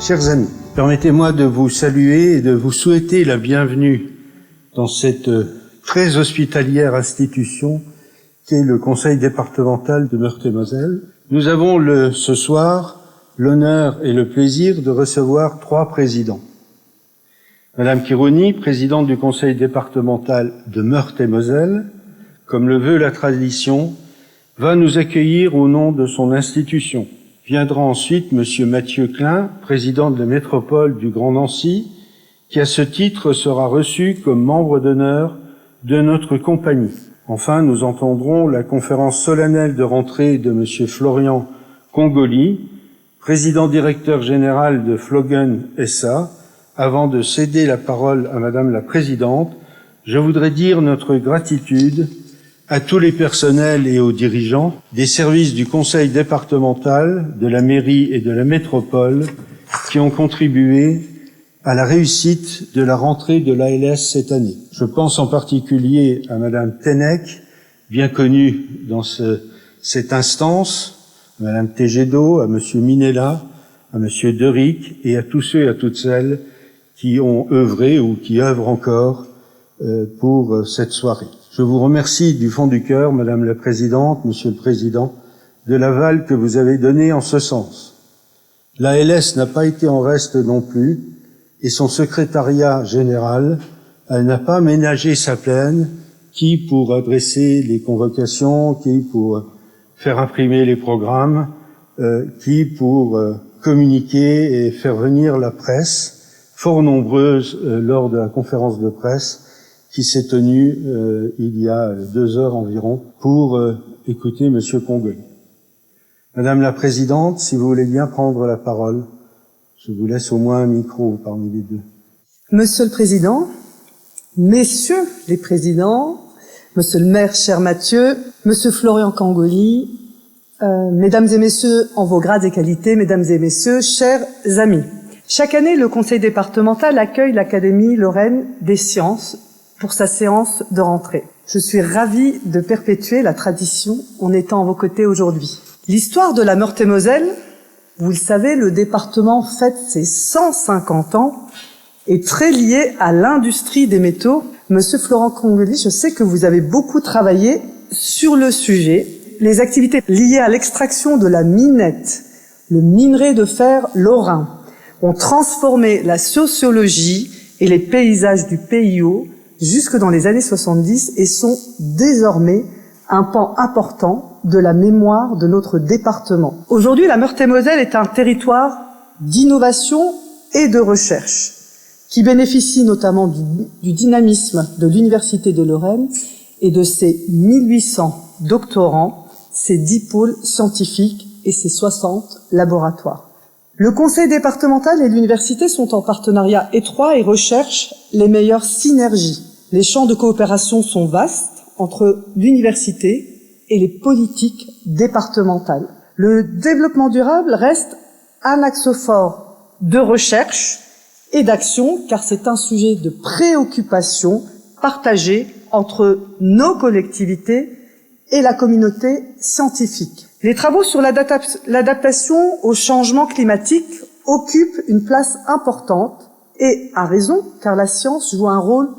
Chers amis, permettez-moi de vous saluer et de vous souhaiter la bienvenue dans cette très hospitalière institution qu'est le Conseil départemental de Meurthe-et-Moselle. Nous avons ce soir l'honneur et le plaisir de recevoir 3 présidents. Madame Khironi, présidente du Conseil départemental de Meurthe-et-Moselle, comme le veut la tradition, va nous accueillir au nom de son institution. Viendra ensuite Monsieur Mathieu Klein, président de la métropole du Grand Nancy, qui à ce titre sera reçu comme membre d'honneur de notre compagnie. Enfin, nous entendrons la conférence solennelle de rentrée de Monsieur Florian Congoli, président directeur général de Flogen SA. Avant de céder la parole à Madame la Présidente, je voudrais dire notre gratitude à tous les personnels et aux dirigeants des services du Conseil départemental, de la mairie et de la métropole qui ont contribué à la réussite de la rentrée de l'ALS cette année. Je pense en particulier à Madame Tenec, bien connue dans cette instance, à Madame Tegedo, à Monsieur Minella, à Monsieur Deric et à tous ceux et à toutes celles qui ont œuvré ou qui œuvrent encore pour cette soirée. Je vous remercie du fond du cœur, Madame la Présidente, Monsieur le Président, de l'aval que vous avez donné en ce sens. L'ALS n'a pas été en reste non plus, et son secrétariat général n'a pas ménagé sa peine, qui pour adresser les convocations, qui pour faire imprimer les programmes, qui pour communiquer et faire venir la presse, fort nombreuse lors de la conférence de presse, qui s'est tenue il y a 2 heures environ pour écouter Monsieur Congoli. Madame la Présidente, si vous voulez bien prendre la parole, je vous laisse au moins un micro parmi les 2. Monsieur le Président, Messieurs les Présidents, Monsieur le Maire, cher Mathieu, Monsieur Florian Congoli, Mesdames et Messieurs en vos grades et qualités, Mesdames et Messieurs, chers amis. Chaque année, le Conseil départemental accueille l'Académie Lorraine des sciences pour sa séance de rentrée. Je suis ravie de perpétuer la tradition en étant à vos côtés aujourd'hui. L'histoire de la Meurthe-et-Moselle, vous le savez, le département fête ses 150 ans, est très lié à l'industrie des métaux. Monsieur Florent Congoli, je sais que vous avez beaucoup travaillé sur le sujet. Les activités liées à l'extraction de la minette, le minerai de fer lorrain, ont transformé la sociologie et les paysages du PIO jusque dans les années 70 et sont désormais un pan important de la mémoire de notre département. Aujourd'hui, la Meurthe-et-Moselle est un territoire d'innovation et de recherche qui bénéficie notamment du dynamisme de l'Université de Lorraine et de ses 1800 doctorants, ses 10 pôles scientifiques et ses 60 laboratoires. Le Conseil départemental et l'université sont en partenariat étroit et recherchent les meilleures synergies. Les champs de coopération sont vastes entre l'université et les politiques départementales. Le développement durable reste un axe fort de recherche et d'action, car c'est un sujet de préoccupation partagé entre nos collectivités et la communauté scientifique. Les travaux sur l'adaptation au changement climatique occupent une place importante, et à raison, car la science joue un rôle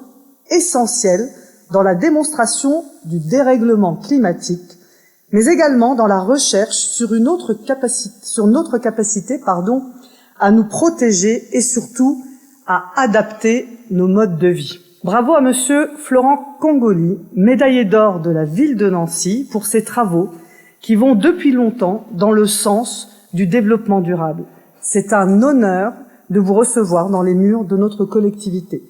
essentiel dans la démonstration du dérèglement climatique, mais également dans la recherche sur notre capacité à nous protéger et surtout à adapter nos modes de vie. Bravo à Monsieur Florent Congoli, médaillé d'or de la ville de Nancy, pour ses travaux qui vont depuis longtemps dans le sens du développement durable. C'est un honneur de vous recevoir dans les murs de notre collectivité.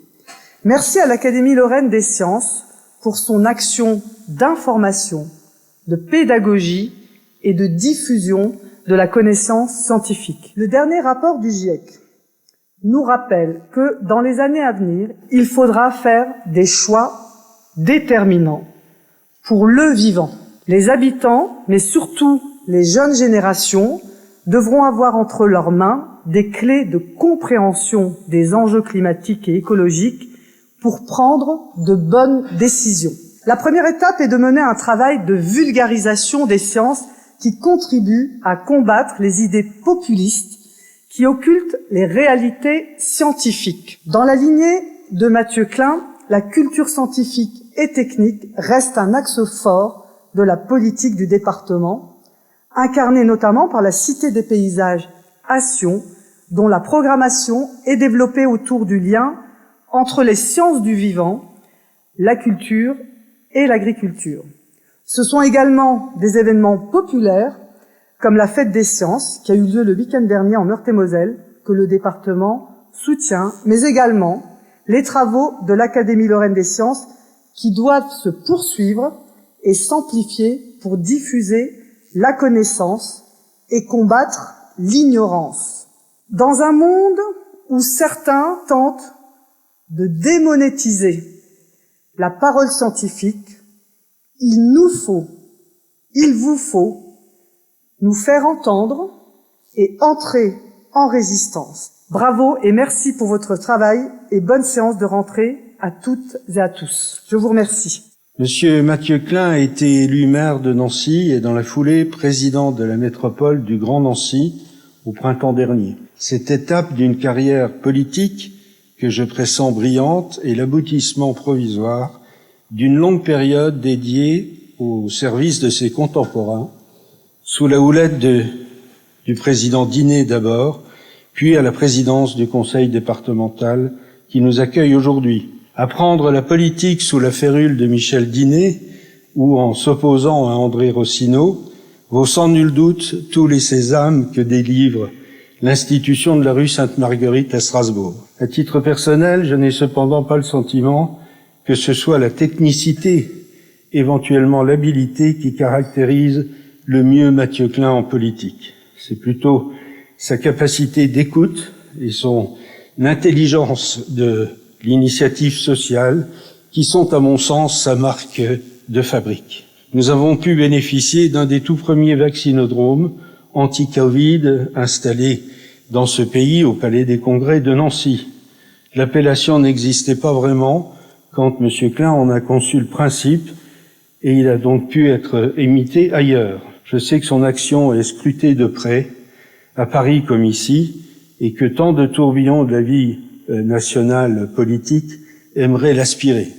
Merci à l'Académie Lorraine des sciences pour son action d'information, de pédagogie et de diffusion de la connaissance scientifique. Le dernier rapport du GIEC nous rappelle que dans les années à venir, il faudra faire des choix déterminants pour le vivant. Les habitants, mais surtout les jeunes générations, devront avoir entre leurs mains des clés de compréhension des enjeux climatiques et écologiques pour prendre de bonnes décisions. La première étape est de mener un travail de vulgarisation des sciences qui contribue à combattre les idées populistes qui occultent les réalités scientifiques. Dans la lignée de Mathieu Klein, la culture scientifique et technique reste un axe fort de la politique du département, incarnée notamment par la Cité des paysages à Sion, dont la programmation est développée autour du lien entre les sciences du vivant, la culture et l'agriculture. Ce sont également des événements populaires, comme la Fête des Sciences, qui a eu lieu le week-end dernier en Meurthe-et-Moselle, que le département soutient, mais également les travaux de l'Académie Lorraine des Sciences, qui doivent se poursuivre et s'amplifier pour diffuser la connaissance et combattre l'ignorance. Dans un monde où certains tentent de démonétiser la parole scientifique, il vous faut nous faire entendre et entrer en résistance. Bravo et merci pour votre travail et bonne séance de rentrée à toutes et à tous. Je vous remercie. Monsieur Mathieu Klein a été élu maire de Nancy et dans la foulée président de la métropole du Grand Nancy au printemps dernier. Cette étape d'une carrière politique que je pressens brillante est l'aboutissement provisoire d'une longue période dédiée au service de ses contemporains, sous la houlette du président Diné d'abord, puis à la présidence du conseil départemental qui nous accueille aujourd'hui. Apprendre la politique sous la férule de Michel Diné ou en s'opposant à André Rossineau vaut sans nul doute tous les sésames que délivre l'institution de la rue Sainte-Marguerite à Strasbourg. À titre personnel, je n'ai cependant pas le sentiment que ce soit la technicité, éventuellement l'habilité qui caractérise le mieux Mathieu Klein en politique. C'est plutôt sa capacité d'écoute et son intelligence de l'initiative sociale qui sont, à mon sens, sa marque de fabrique. Nous avons pu bénéficier d'un des tout premiers vaccinodromes anti-Covid installés dans ce pays au Palais des Congrès de Nancy. L'appellation n'existait pas vraiment quand M. Klein en a conçu le principe et il a donc pu être imité ailleurs. Je sais que son action est scrutée de près, à Paris comme ici, et que tant de tourbillons de la vie nationale politique aimeraient l'aspirer.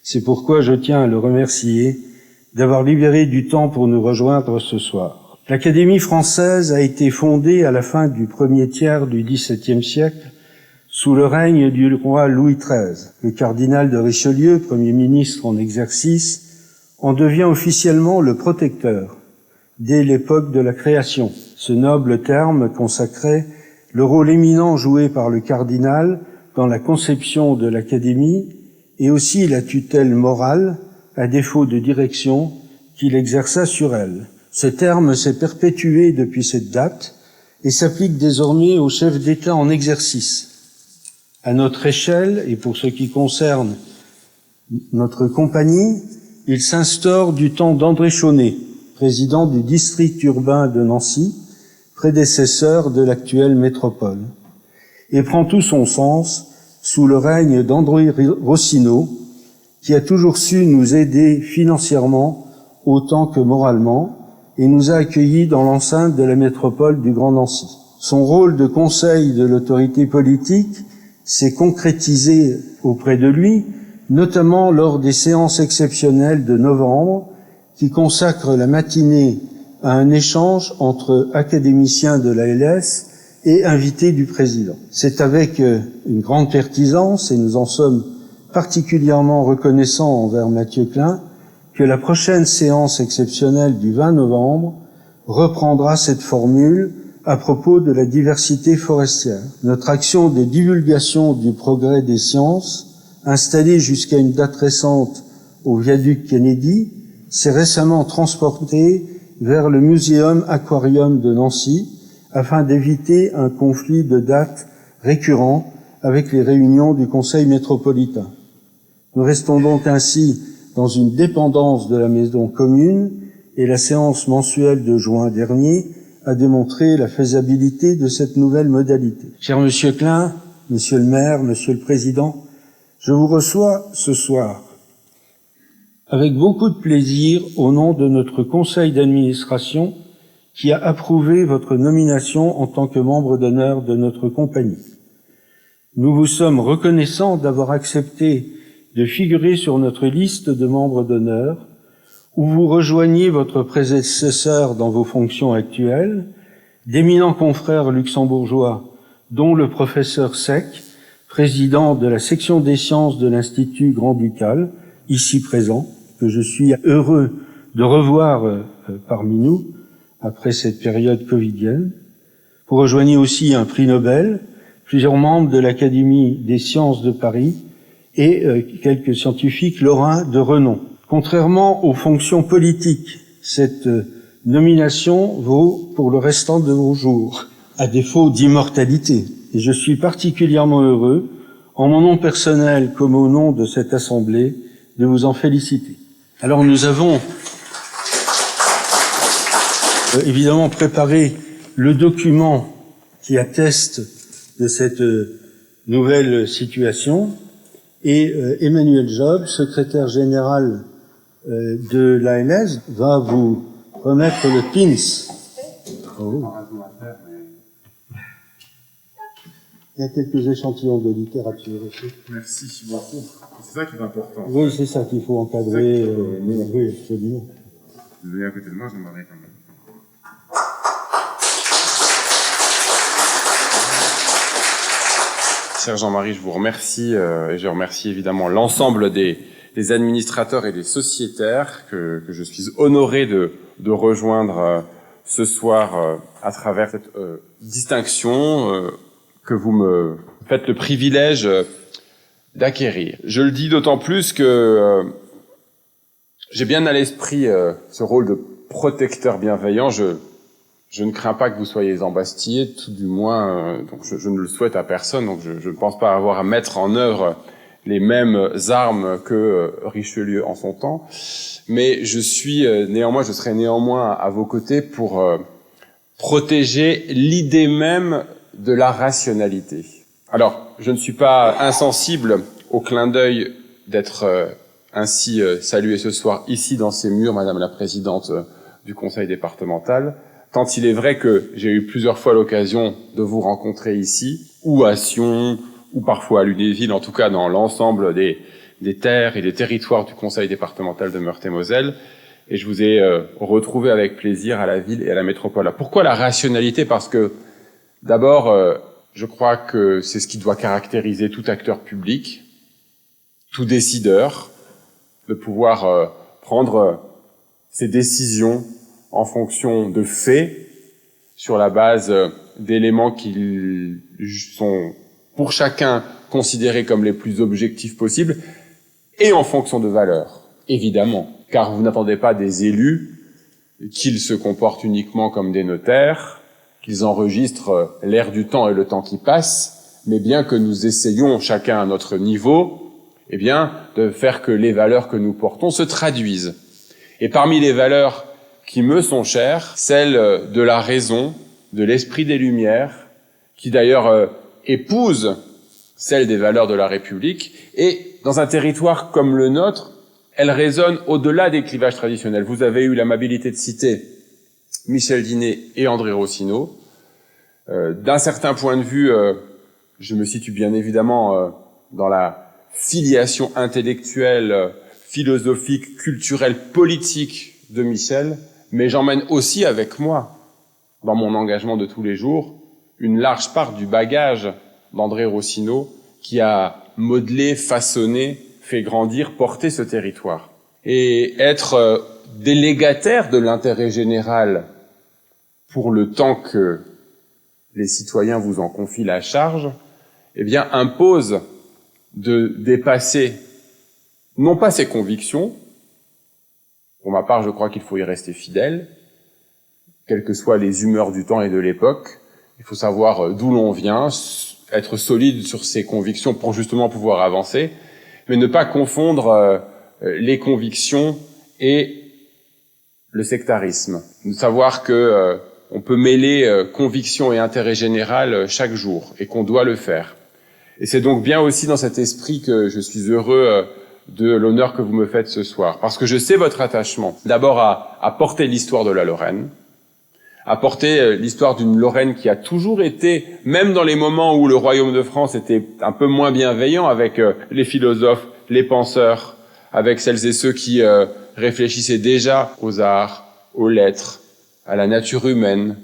C'est pourquoi je tiens à le remercier d'avoir libéré du temps pour nous rejoindre ce soir. L'Académie française a été fondée à la fin du premier tiers du XVIIe siècle sous le règne du roi Louis XIII. Le cardinal de Richelieu, Premier ministre en exercice, en devient officiellement le protecteur dès l'époque de la création. Ce noble terme consacrait le rôle éminent joué par le cardinal dans la conception de l'Académie et aussi la tutelle morale, à défaut de direction, qu'il exerça sur elle. Ce terme s'est perpétué depuis cette date et s'applique désormais aux chefs d'État en exercice. À notre échelle, et pour ce qui concerne notre compagnie, il s'instaure du temps d'André Chaunet, président du district urbain de Nancy, prédécesseur de l'actuelle métropole, et prend tout son sens sous le règne d'André Rossineau, qui a toujours su nous aider financièrement autant que moralement, et nous a accueillis dans l'enceinte de la métropole du Grand Nancy. Son rôle de conseil de l'autorité politique s'est concrétisé auprès de lui, notamment lors des séances exceptionnelles de novembre, qui consacrent la matinée à un échange entre académiciens de l'ALS et invités du président. C'est avec une grande pertinence, et nous en sommes particulièrement reconnaissants envers Mathieu Klein, que la prochaine séance exceptionnelle du 20 novembre reprendra cette formule à propos de la diversité forestière. Notre action de divulgation du progrès des sciences, installée jusqu'à une date récente au viaduc Kennedy, s'est récemment transportée vers le Muséum Aquarium de Nancy afin d'éviter un conflit de dates récurrent avec les réunions du Conseil métropolitain. Nous restons donc ainsi dans une dépendance de la maison commune et la séance mensuelle de juin dernier à démontrer la faisabilité de cette nouvelle modalité. Cher Monsieur Klein, Monsieur le maire, Monsieur le Président, je vous reçois ce soir avec beaucoup de plaisir au nom de notre conseil d'administration qui a approuvé votre nomination en tant que membre d'honneur de notre compagnie. Nous vous sommes reconnaissants d'avoir accepté de figurer sur notre liste de membres d'honneur, où vous rejoignez votre prédécesseur dans vos fonctions actuelles, d'éminents confrères luxembourgeois, dont le professeur Sec, président de la section des sciences de l'Institut Grand-Ducal, ici présent, que je suis heureux de revoir parmi nous après cette période covidienne. Vous rejoignez aussi un prix Nobel, plusieurs membres de l'Académie des sciences de Paris et quelques scientifiques lorrains de renom. Contrairement aux fonctions politiques, cette nomination vaut pour le restant de vos jours, à défaut d'immortalité. Et je suis particulièrement heureux, en mon nom personnel comme au nom de cette Assemblée, de vous en féliciter. Alors nous avons évidemment préparé le document qui atteste de cette nouvelle situation et Emmanuel Job, secrétaire général de l'ANS, va vous remettre le pins. Oh. Il y a quelques échantillons de littérature aussi. Merci beaucoup. C'est ça qui est important. Oui, c'est ça qu'il faut encadrer. Oui, absolument. Vous venez à côté de moi, je m'en vais quand même. Cher Jean-Marie, je vous remercie et je remercie évidemment l'ensemble des administrateurs et des sociétaires que je suis honoré de rejoindre ce soir à travers cette distinction que vous me faites le privilège d'acquérir. Je le dis d'autant plus que j'ai bien à l'esprit ce rôle de protecteur bienveillant. Je ne crains pas que vous soyez embastillés, tout du moins, donc je ne le souhaite à personne, donc je ne pense pas avoir à mettre en œuvre les mêmes armes que Richelieu en son temps, mais je serai néanmoins à vos côtés pour protéger l'idée même de la rationalité. Alors, je ne suis pas insensible au clin d'œil d'être ainsi salué ce soir ici dans ces murs, Madame la Présidente du Conseil départemental, tant il est vrai que j'ai eu plusieurs fois l'occasion de vous rencontrer ici, ou à Sion, ou parfois à Lunéville, en tout cas dans l'ensemble des terres et des territoires du Conseil départemental de Meurthe-et-Moselle, et je vous ai retrouvé avec plaisir à la ville et à la métropole. Pourquoi la rationalité? Parce que d'abord, je crois que c'est ce qui doit caractériser tout acteur public, tout décideur, de pouvoir prendre ses décisions en fonction de faits, sur la base d'éléments qui sont pour chacun considérés comme les plus objectifs possibles, et en fonction de valeurs, évidemment, car vous n'attendez pas des élus qu'ils se comportent uniquement comme des notaires, qu'ils enregistrent l'air du temps et le temps qui passe, mais bien que nous essayions, chacun à notre niveau, eh bien, de faire que les valeurs que nous portons se traduisent. Et parmi les valeurs qui me sont chères, celles de la raison, de l'esprit des Lumières, qui d'ailleurs épouse celle des valeurs de la République, et dans un territoire comme le nôtre, elle résonne au-delà des clivages traditionnels. Vous avez eu l'amabilité de citer Michel Dinet et André Rossineau. D'un certain point de vue, je me situe bien évidemment dans la filiation intellectuelle, philosophique, culturelle, politique de Michel, mais j'emmène aussi avec moi, dans mon engagement de tous les jours, une large part du bagage d'André Rossineau qui a modelé, façonné, fait grandir, porté ce territoire. Et être délégataire de l'intérêt général pour le temps que les citoyens vous en confient la charge, eh bien, impose de dépasser non pas ses convictions. Pour ma part, je crois qu'il faut y rester fidèle, quelles que soient les humeurs du temps et de l'époque. Il faut savoir d'où l'on vient, être solide sur ses convictions pour justement pouvoir avancer, mais ne pas confondre les convictions et le sectarisme. Savoir que on peut mêler conviction et intérêt général chaque jour, et qu'on doit le faire. Et c'est donc bien aussi dans cet esprit que je suis heureux de l'honneur que vous me faites ce soir, parce que je sais votre attachement, d'abord à porter l'histoire de la Lorraine, à porter l'histoire d'une Lorraine qui a toujours été, même dans les moments où le Royaume de France était un peu moins bienveillant avec les philosophes, les penseurs, avec celles et ceux qui réfléchissaient déjà aux arts, aux lettres, à la nature humaine,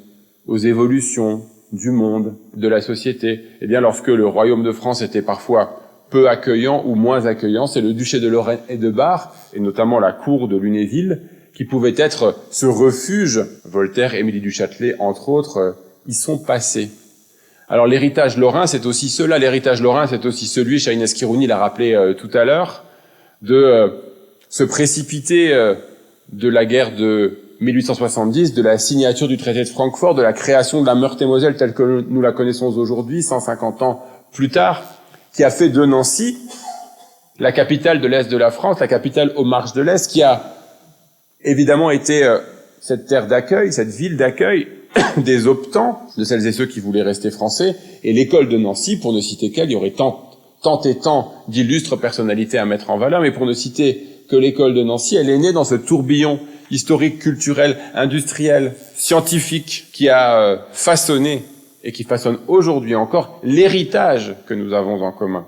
aux évolutions du monde, de la société. Eh bien, lorsque le Royaume de France était parfois peu accueillant ou moins accueillant, c'est le duché de Lorraine et de Bar, et notamment la cour de Lunéville, qui pouvait être ce refuge. Voltaire, Émilie du Châtelet, entre autres, y sont passés. Alors l'héritage lorrain, c'est aussi cela. L'héritage lorrain, c'est aussi celui, Shahin Skirouni l'a rappelé tout à l'heure, de se précipiter de la guerre de 1870, de la signature du traité de Francfort, de la création de la Meurthe-et-Moselle telle que nous la connaissons aujourd'hui, 150 ans plus tard, qui a fait de Nancy la capitale de l'Est de la France, la capitale aux marches de l'Est, qui a évidemment été cette terre d'accueil, cette ville d'accueil des optants, de celles et ceux qui voulaient rester français, et l'école de Nancy, pour ne citer qu'elle, il y aurait tant d'illustres personnalités à mettre en valeur, mais pour ne citer que l'école de Nancy, elle est née dans ce tourbillon historique, culturel, industriel, scientifique, qui a façonné et qui façonne aujourd'hui encore l'héritage que nous avons en commun.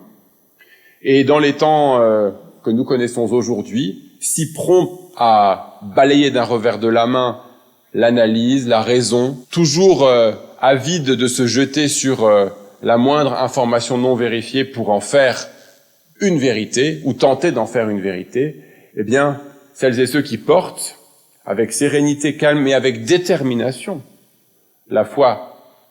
Et dans les temps que nous connaissons aujourd'hui, si prompt à balayer d'un revers de la main l'analyse, la raison, toujours avide de se jeter sur la moindre information non vérifiée pour en faire une vérité, ou tenter d'en faire une vérité, eh bien, celles et ceux qui portent, avec sérénité, calme et avec détermination, la foi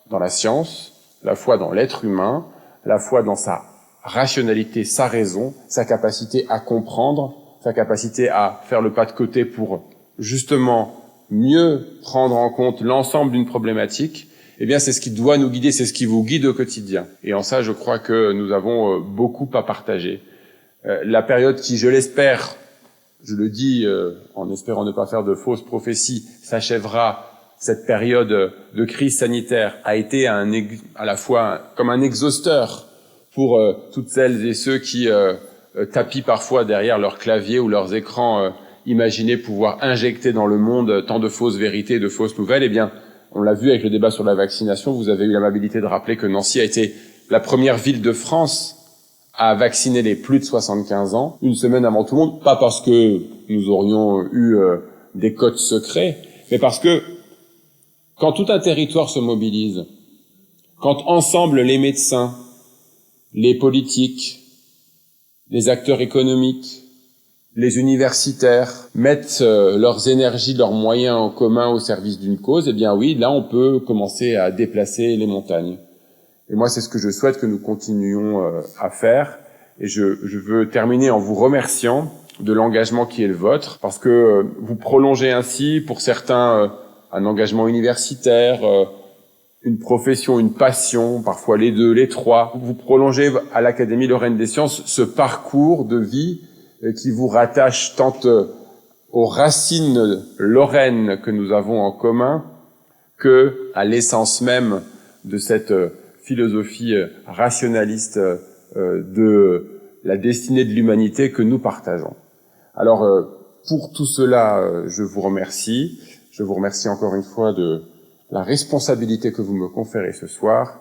dans la science, la foi dans l'être humain, la foi dans sa rationalité, sa raison, sa capacité à comprendre, sa capacité à faire le pas de côté pour justement mieux prendre en compte l'ensemble d'une problématique, eh bien c'est ce qui doit nous guider, c'est ce qui vous guide au quotidien. Et en ça, je crois que nous avons beaucoup à partager. La période qui, je l'espère, je le dis en espérant ne pas faire de fausses prophéties, s'achèvera, cette période de crise sanitaire a été à la fois comme un exhausteur pour toutes celles et ceux qui tapis parfois derrière leur clavier ou leurs écrans, imaginer pouvoir injecter dans le monde tant de fausses vérités, de fausses nouvelles. Eh bien, on l'a vu avec le débat sur la vaccination, vous avez eu l'amabilité de rappeler que Nancy a été la première ville de France à vacciner les plus de 75 ans, une semaine avant tout le monde, pas parce que nous aurions eu des codes secrets, mais parce que quand tout un territoire se mobilise, quand ensemble les médecins, les politiques, les acteurs économiques, les universitaires mettent leurs énergies, leurs moyens en commun au service d'une cause, eh bien oui, là on peut commencer à déplacer les montagnes. Et moi c'est ce que je souhaite que nous continuions à faire. Et je veux terminer en vous remerciant de l'engagement qui est le vôtre, parce que vous prolongez ainsi pour certains un engagement universitaire, une profession, une passion, parfois les deux, les trois. Vous prolongez à l'Académie Lorraine des Sciences ce parcours de vie qui vous rattache tant aux racines lorraines que nous avons en commun que à l'essence même de cette philosophie rationaliste de la destinée de l'humanité que nous partageons. Alors, pour tout cela, je vous remercie. Je vous remercie encore une fois de la responsabilité que vous me conférez ce soir,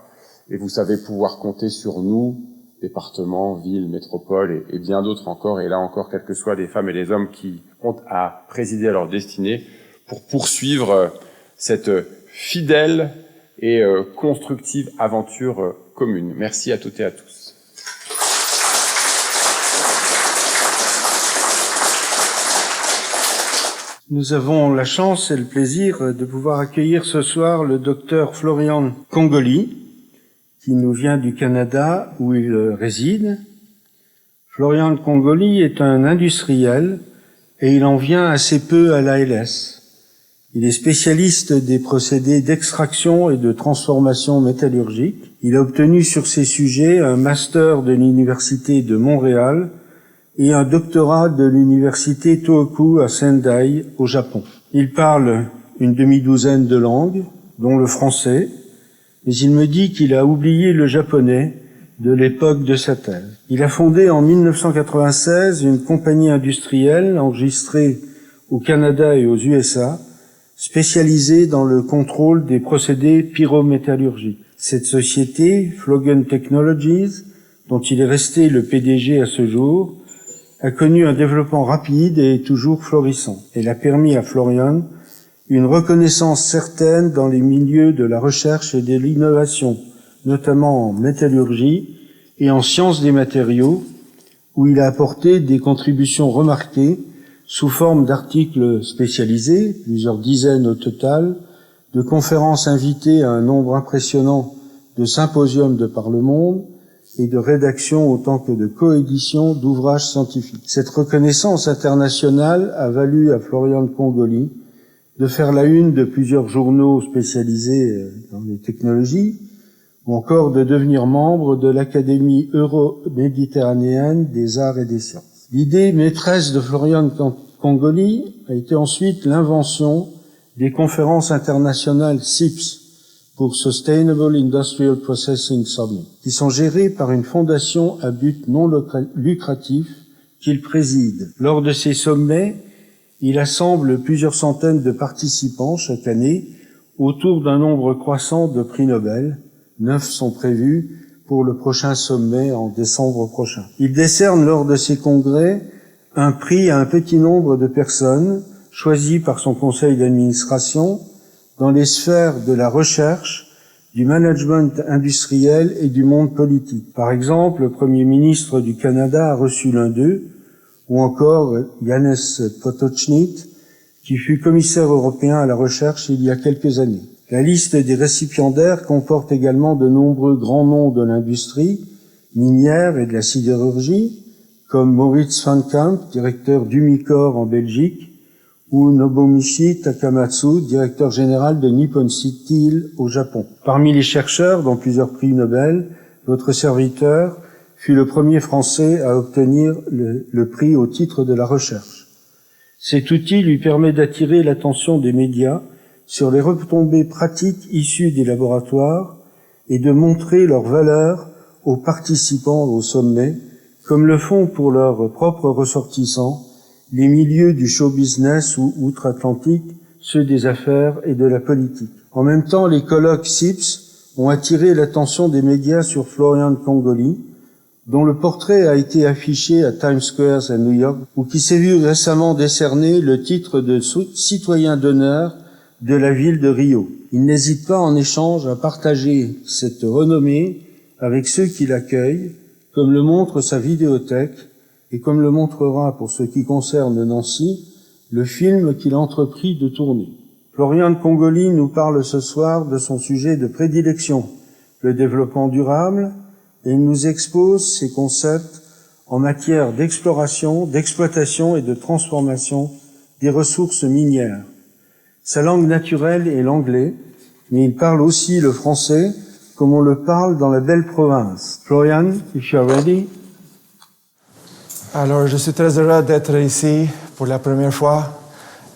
et vous savez pouvoir compter sur nous, départements, villes, métropoles et bien d'autres encore, et là encore, quelles que soient les femmes et les hommes qui ont à présider à leur destinée, pour poursuivre cette fidèle et constructive aventure commune. Merci à toutes et à tous. Nous avons la chance et le plaisir de pouvoir accueillir ce soir le docteur Florian Congoli, qui nous vient du Canada où il réside. Florian Congoli est un industriel et il en vient assez peu à l'ALS. Il est spécialiste des procédés d'extraction et de transformation métallurgique. Il a obtenu sur ces sujets un master de l'Université de Montréal et un doctorat de l'université Tohoku à Sendai, au Japon. Il parle une demi-douzaine de langues, dont le français, mais il me dit qu'il a oublié le japonais de l'époque de sa thèse. Il a fondé en 1996 une compagnie industrielle enregistrée au Canada et aux USA, spécialisée dans le contrôle des procédés pyrométallurgiques. Cette société, Flogan Technologies, dont il est resté le PDG à ce jour, a connu un développement rapide et est toujours florissant. Elle a permis à Florian une reconnaissance certaine dans les milieux de la recherche et de l'innovation, notamment en métallurgie et en sciences des matériaux, où il a apporté des contributions remarquées sous forme d'articles spécialisés, plusieurs dizaines au total, de conférences invitées à un nombre impressionnant de symposiums de par le monde et de rédaction autant que de coédition d'ouvrages scientifiques. Cette reconnaissance internationale a valu à Florian Congoli de faire la une de plusieurs journaux spécialisés dans les technologies, ou encore de devenir membre de l'Académie euro-méditerranéenne des arts et des sciences. L'idée maîtresse de Florian Congoli a été ensuite l'invention des conférences internationales SIPS, pour Sustainable Industrial Processing Summit, qui sont gérées par une fondation à but non lucratif qu'il préside. Lors de ces sommets, il assemble plusieurs centaines de participants chaque année autour d'un nombre croissant de prix Nobel. 9 sont prévus pour le prochain sommet en décembre prochain. Il décerne lors de ces congrès un prix à un petit nombre de personnes choisies par son conseil d'administration dans les sphères de la recherche, du management industriel et du monde politique. Par exemple, le Premier ministre du Canada a reçu l'un d'eux, ou encore Janez Potočnik, qui fut commissaire européen à la recherche il y a quelques années. La liste des récipiendaires comporte également de nombreux grands noms de l'industrie minière et de la sidérurgie, comme Maurits van Kamp, directeur d'Umicore en Belgique, ou Nobumichi Takamatsu, directeur général de Nippon Steel au Japon. Parmi les chercheurs, dont plusieurs prix Nobel, votre serviteur fut le premier Français à obtenir le prix au titre de la recherche. Cet outil lui permet d'attirer l'attention des médias sur les retombées pratiques issues des laboratoires et de montrer leur valeur aux participants au sommet, comme le font pour leurs propres ressortissants les milieux du show business ou outre-Atlantique, ceux des affaires et de la politique. En même temps, les colloques SIPS ont attiré l'attention des médias sur Florian Congoli, dont le portrait a été affiché à Times Square à New York, ou qui s'est vu récemment décerner le titre de citoyen d'honneur de la ville de Rio. Il n'hésite pas en échange à partager cette renommée avec ceux qui l'accueillent, comme le montre sa vidéothèque, et comme le montrera, pour ce qui concerne Nancy, le film qu'il a entrepris de tourner. Florian Congoli nous parle ce soir de son sujet de prédilection, le développement durable, et il nous expose ses concepts en matière d'exploration, d'exploitation et de transformation des ressources minières. Sa langue naturelle est l'anglais, mais il parle aussi le français, comme on le parle dans la belle province. Florian, if you are ready. Alors, je suis très heureux d'être ici pour la première fois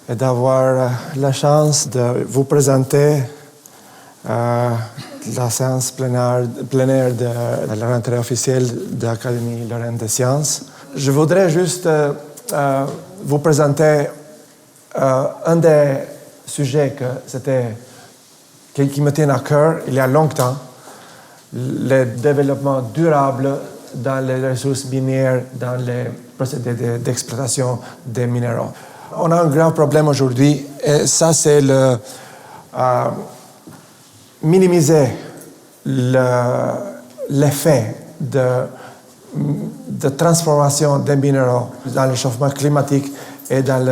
et d'avoir la chance de vous présenter la séance plénière de la rentrée officielle de l'Académie Lorraine des Sciences. Je voudrais juste vous présenter un des sujets qui me tient à cœur il y a longtemps, le développement durable dans les ressources minières, dans les procédés d'exploitation des minéraux. On a un grand problème aujourd'hui, et ça c'est minimiser l'effet de transformation des minéraux dans le réchauffement climatique et dans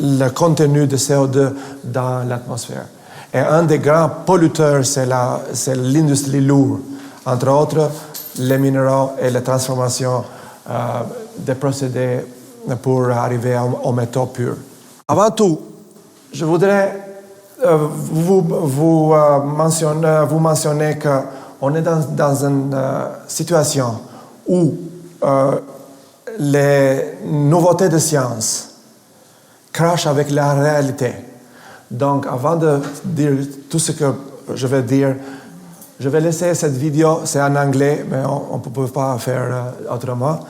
le contenu de CO2 dans l'atmosphère. Et un des grands polluteurs, c'est l'industrie lourde, entre autres les minéraux et la transformation des procédés pour arriver aux métaux purs. Avant tout, je voudrais vous mentionner qu'on est dans une situation où les nouveautés de science crachent avec la réalité. Donc, avant de dire tout ce que je vais dire, je vais laisser cette vidéo, c'est en anglais, mais on ne peut pas faire autrement.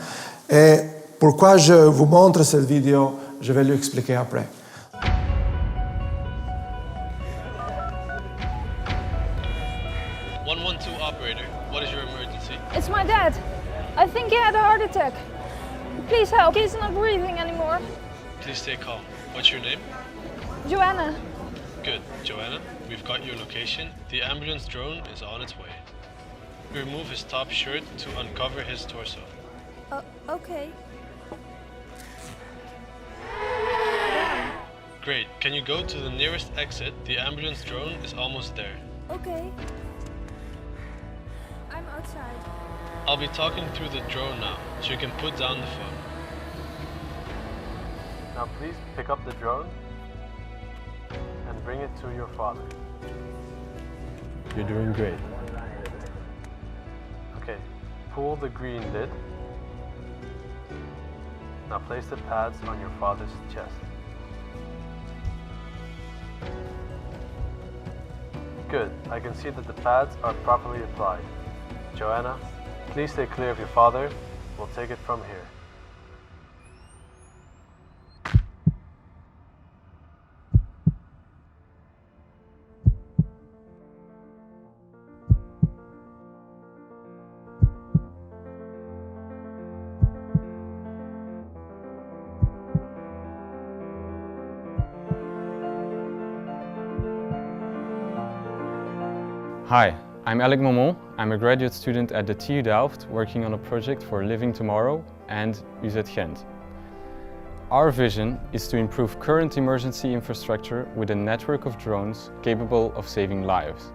Et pourquoi je vous montre cette vidéo, je vais l'expliquer après. 112 operator, what is your emergency? It's my dad. I think he had a heart attack. Please help. He's not breathing anymore. Please stay calm. What's your name? Joanna. Good, Joanna. We've got your location. The ambulance drone is on its way. Remove his top shirt to uncover his torso. Okay. Great. Can you go to the nearest exit? The ambulance drone is almost there. Okay. I'm outside. I'll be talking through the drone now, so you can put down the phone. Now please pick up the drone and bring it to your father. You're doing great. Okay, pull the green lid. Now place the pads on your father's chest. Good, I can see that the pads are properly applied. Joanna, please stay clear of your father. We'll take it from here. Hi, I'm Alec Momon. I'm a graduate student at the TU Delft working on a project for Living Tomorrow and UZ Gent. Our vision is to improve current emergency infrastructure with a network of drones capable of saving lives.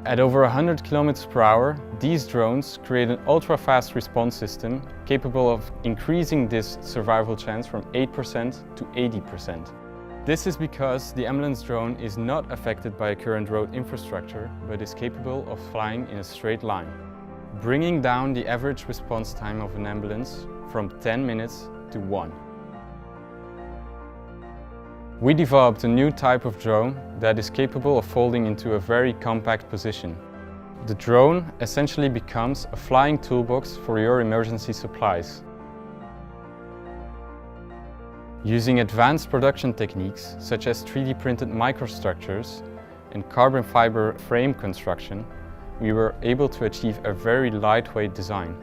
At over 100 km per hour, these drones create an ultra-fast response system capable of increasing this survival chance from 8% to 80%. This is because the ambulance drone is not affected by current road infrastructure, but is capable of flying in a straight line, bringing down the average response time of an ambulance from 10 minutes to 1. We developed a new type of drone that is capable of folding into a very compact position. The drone essentially becomes a flying toolbox for your emergency supplies. Using advanced production techniques such as 3D printed microstructures and carbon fiber frame construction, we were able to achieve a very lightweight design.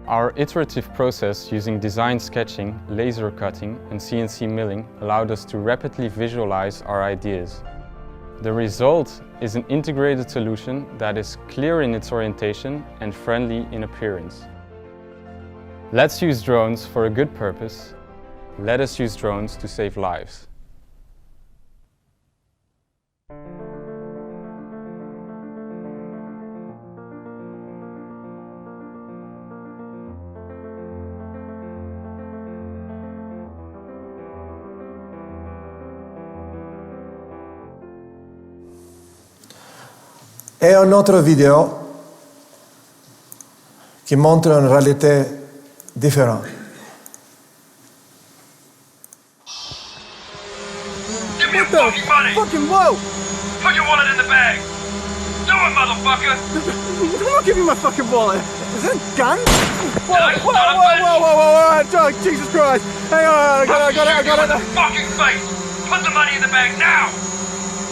Our iterative process using design sketching, laser cutting and CNC milling allowed us to rapidly visualize our ideas. The result is an integrated solution that is clear in its orientation and friendly in appearance. Let's use drones for a good purpose. Let us use drones to save lives. Et une autre vidéo qui montre une réalité différente. Give me your fucking money! Fucking whoa! Put your wallet in the bag! Do it, motherfucker! I'm not giving you my fucking wallet. Is that a gun? Whoa, I whoa, start a whoa, bitch? whoa, Jesus Christ. Hang on, I got Shoot you in the it. fucking face! Put the money in the bag now!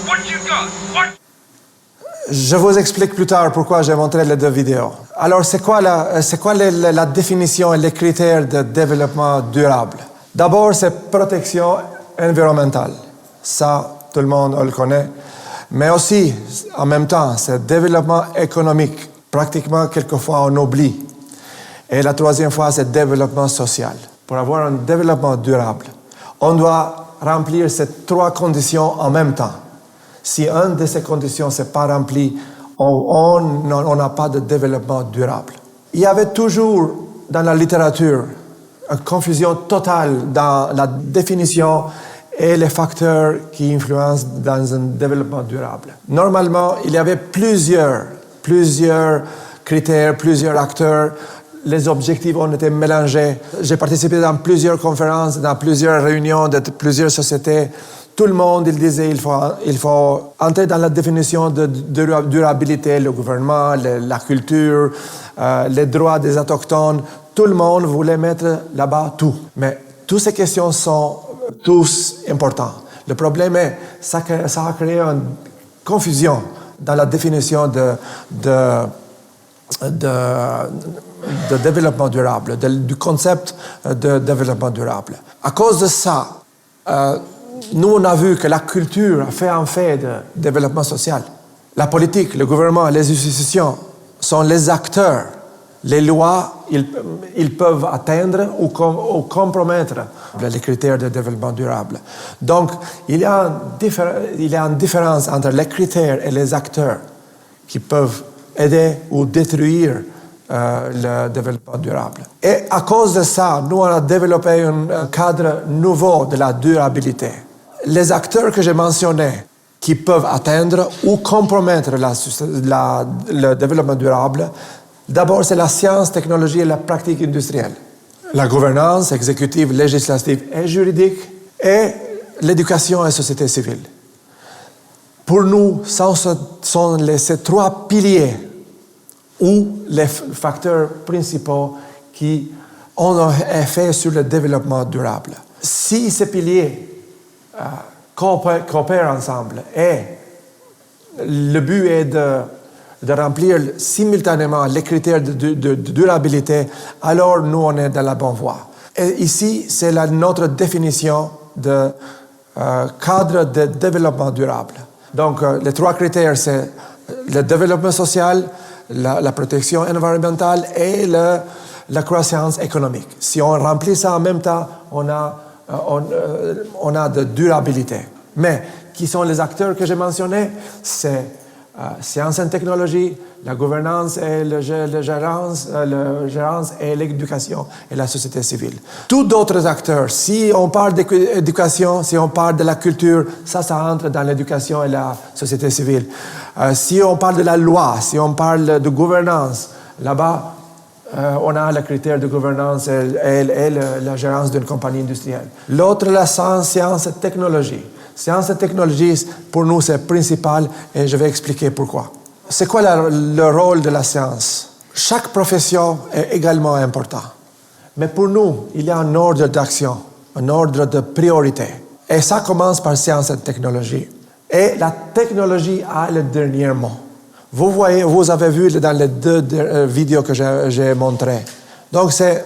What you got? What? Je vous explique plus tard pourquoi j'ai montré les deux vidéos. Alors, c'est quoi la définition et les critères de développement durable? D'abord, c'est protection environnementale. Ça, tout le monde le connaît. Mais aussi, en même temps, c'est développement économique. Pratiquement, quelquefois, on oublie. Et la troisième fois, c'est développement social. Pour avoir un développement durable, on doit remplir ces trois conditions en même temps. Si une de ces conditions n'est pas remplie, on n'a pas de développement durable. Il y avait toujours dans la littérature une confusion totale dans la définition et les facteurs qui influencent dans un développement durable. Normalement, il y avait plusieurs critères, plusieurs acteurs. les objectifs ont été mélangés. J'ai participé dans plusieurs conférences, dans plusieurs réunions de plusieurs sociétés. Tout le monde, il disait il faut entrer dans la définition de durabilité, le gouvernement, la culture, les droits des autochtones. Tout le monde voulait mettre là-bas tout. Mais toutes ces questions sont tous importantes. Le problème est que ça a créé une confusion dans la définition de développement durable, du concept de développement durable. À cause de ça, nous, on a vu que la culture a fait un fait de développement social. La politique, le gouvernement, les institutions sont les acteurs. Les lois, ils peuvent atteindre ou compromettre les critères de développement durable. Donc, il y a une différence entre les critères et les acteurs qui peuvent aider ou détruire le développement durable. Et à cause de ça, nous, on a développé un cadre nouveau de la durabilité. Les acteurs que j'ai mentionnés qui peuvent atteindre ou compromettre le développement durable, d'abord, c'est la science, technologie et la pratique industrielle. La gouvernance exécutive, législative et juridique et l'éducation et la société civile. Pour nous, ce sont ces trois piliers ou les facteurs principaux qui ont un effet sur le développement durable. Si ces piliers coopèrent ensemble et le but est de remplir simultanément les critères de durabilité, alors nous, on est dans la bonne voie. Et ici, c'est notre définition de cadre de développement durable. Donc, les trois critères, c'est le développement social, la protection environnementale et la croissance économique. Si on remplit ça en même temps, on a de durabilité. Mais qui sont les acteurs que j'ai mentionnés? C'est sciences et technologies, la gouvernance et la gérance et l'éducation et la société civile. Tous d'autres acteurs, si on parle d'éducation, si on parle de la culture, ça entre dans l'éducation et la société civile. Si on parle de la loi, si on parle de gouvernance, là-bas, on a le critère de gouvernance et la gérance d'une compagnie industrielle. L'autre, la science et technologie. Science et technologie, pour nous, c'est principal et je vais expliquer pourquoi. C'est quoi le rôle de la science? Chaque profession est également important. Mais pour nous, il y a un ordre d'action, un ordre de priorité. Et ça commence par science et technologie. Et la technologie a le dernier mot. Vous avez vu dans les deux vidéos que j'ai montrées. Donc, c'est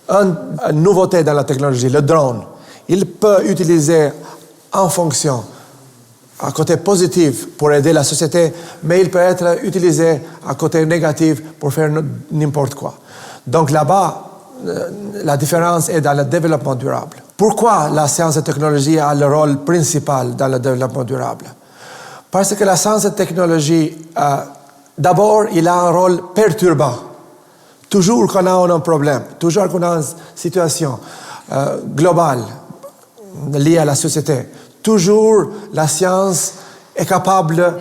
une nouveauté dans la technologie, le drone. Il peut utiliser en fonction, à côté positif pour aider la société, mais il peut être utilisé à côté négatif pour faire n'importe quoi. Donc là-bas, la différence est dans le développement durable. Pourquoi la science et technologie a le rôle principal dans le développement durable? Parce que la science et technologie, d'abord, il a un rôle perturbant. Toujours qu'on a un problème, toujours qu'on a une situation globale liée à la société, toujours la science est capable,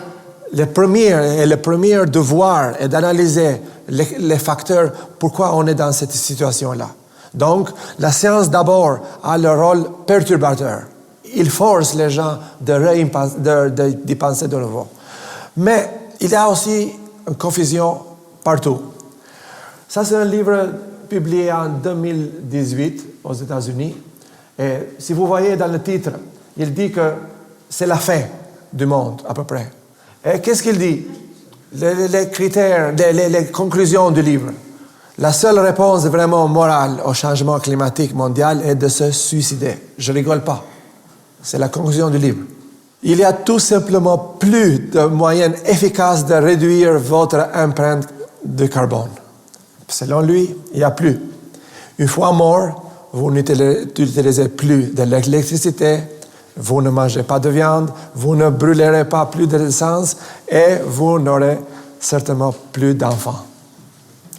le premier devoir est d'analyser les facteurs pourquoi on est dans cette situation-là. Donc, la science d'abord a le rôle perturbateur. Il force les gens d'y penser de nouveau. Mais il y a aussi une confusion partout. Ça, c'est un livre publié en 2018 aux États-Unis. Et si vous voyez dans le titre, il dit que c'est la fin du monde, à peu près. Et qu'est-ce qu'il dit? Les critères, les conclusions du livre. La seule réponse vraiment morale au changement climatique mondial est de se suicider. Je rigole pas. C'est la conclusion du livre. Il y a tout simplement plus de moyens efficaces de réduire votre empreinte de carbone. Selon lui, il n'y a plus. Une fois mort, vous n'utilisez plus de l'électricité, vous ne mangez pas de viande, vous ne brûlerez pas plus d'essence et vous n'aurez certainement plus d'enfants.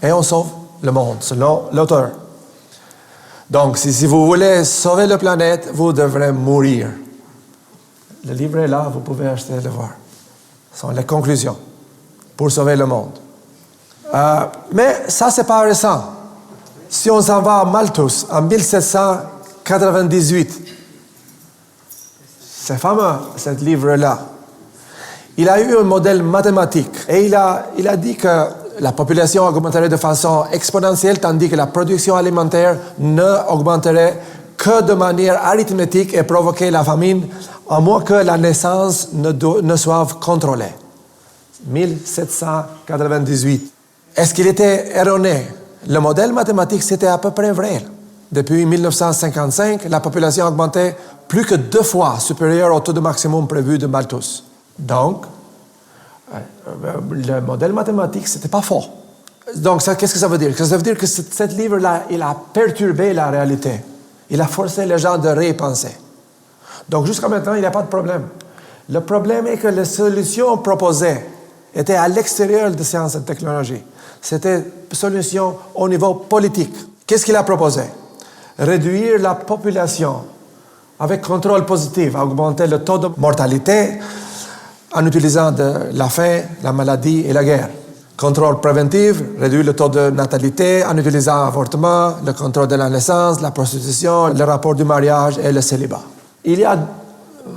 Et on sauve le monde, selon l'auteur. Donc, si vous voulez sauver la planète, vous devrez mourir. Le livre est là, vous pouvez acheter et le voir. Ce sont les conclusions pour sauver le monde. Mais ça, c'est pas récent. Si on s'en va à Malthus en 1798, c'est fameux, ce livre-là. Il a eu un modèle mathématique et il a dit que la population augmenterait de façon exponentielle tandis que la production alimentaire ne augmenterait que de manière arithmétique et provoquer la famine à moins que la naissance ne soit contrôlée. 1798. Est-ce qu'il était erroné? Le modèle mathématique, c'était à peu près vrai. Depuis 1955, la population augmentait plus que 2 fois supérieure au taux de maximum prévu de Malthus. Donc, le modèle mathématique, c'était pas faux. Donc, qu'est-ce que ça veut dire? Ça veut dire que ce livre-là, il a perturbé la réalité. Il a forcé les gens de repenser. Donc, jusqu'à maintenant, il n'y a pas de problème. Le problème est que les solutions proposées étaient à l'extérieur de sciences et de technologies. C'était une solution au niveau politique. Qu'est-ce qu'il a proposé? Réduire la population avec contrôle positif, augmenter le taux de mortalité en utilisant la faim, la maladie et la guerre. Contrôle préventif, réduire le taux de natalité en utilisant l'avortement, le contrôle de la naissance, la prostitution, le rapport du mariage et le célibat. Il y a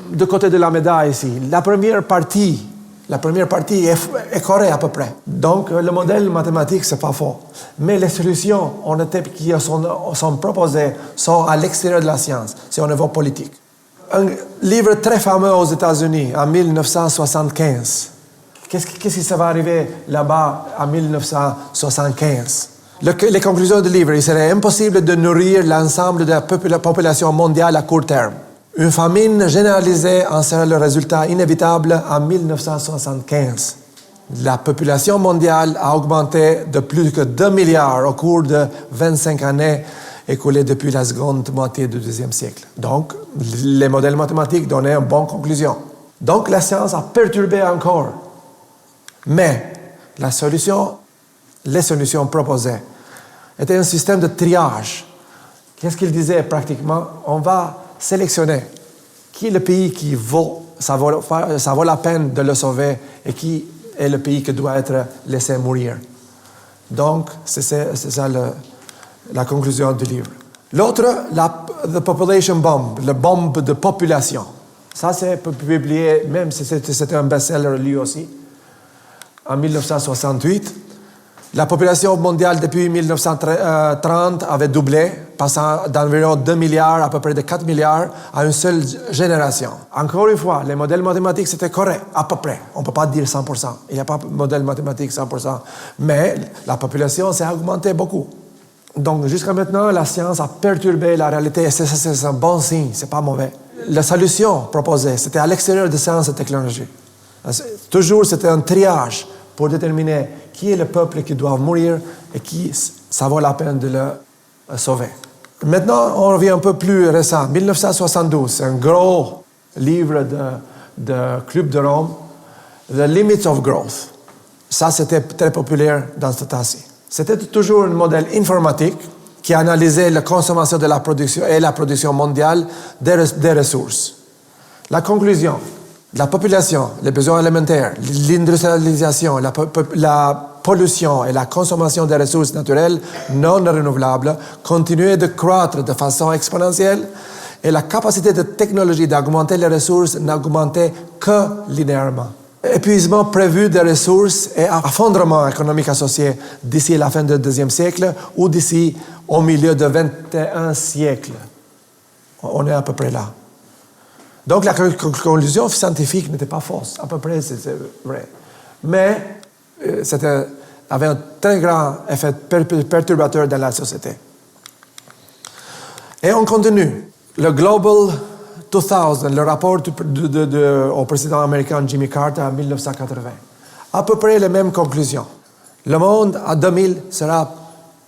deux côtés de la médaille ici. La première partie est correcte à peu près. Donc, le modèle mathématique, c'est pas faux. Mais les solutions qui sont proposées sont à l'extérieur de la science, c'est au niveau politique. Un livre très fameux aux États-Unis, en 1975. Qu'est-ce qui ça va arriver là-bas en 1975? Les conclusions du livre, il serait impossible de nourrir l'ensemble de la population mondiale à court terme. Une famine généralisée en serait le résultat inévitable en 1975. La population mondiale a augmenté de plus que 2 milliards au cours de 25 années écoulées depuis la seconde moitié du XIIe siècle. Donc, les modèles mathématiques donnaient une bonne conclusion. Donc, la science a perturbé encore. Mais les solutions proposées étaient un système de triage. Qu'est-ce qu'il disait pratiquement? On va sélectionner qui est le pays qui ça vaut la peine de le sauver et qui est le pays qui doit être laissé mourir. Donc, c'est ça la conclusion du livre. L'autre, the population bomb, la bombe de population. Ça, c'est publié, même si c'était un best-seller lui aussi, en 1968. La population mondiale depuis 1930 avait doublé, passant d'environ 2 milliards, à peu près de 4 milliards, à une seule génération. Encore une fois, les modèles mathématiques, c'était correct, à peu près. On ne peut pas dire 100%. Il n'y a pas de modèle mathématique 100%. Mais la population s'est augmentée beaucoup. Donc, jusqu'à maintenant, la science a perturbé la réalité. Et c'est un bon signe, ce n'est pas mauvais. La solution proposée, c'était à l'extérieur de sciences et technologies. Toujours, c'était un triage pour déterminer qui est le peuple qui doit mourir et qui ça vaut la peine de le sauver. Maintenant, on revient un peu plus récent. 1972, c'est un gros livre de Club de Rome, The Limits of Growth. Ça, c'était très populaire dans ce temps-ci. C'était toujours un modèle informatique qui analysait la consommation de la production et la production mondiale des ressources. La conclusion: la population, les besoins alimentaires, l'industrialisation, la pollution et la consommation des ressources naturelles non renouvelables continuaient de croître de façon exponentielle et la capacité de technologie d'augmenter les ressources n'augmentait que linéairement. Épuisement prévu des ressources et effondrement économique associé d'ici la fin du deuxième siècle ou d'ici au milieu du XXIe siècle. On est à peu près là. Donc la conclusion scientifique n'était pas fausse, à peu près c'est vrai. Mais avait un très grand effet perturbateur dans la société. Et on continue. Le Global 2000, le rapport au président américain Jimmy Carter en 1980. À peu près les mêmes conclusions. Le monde à 2000 sera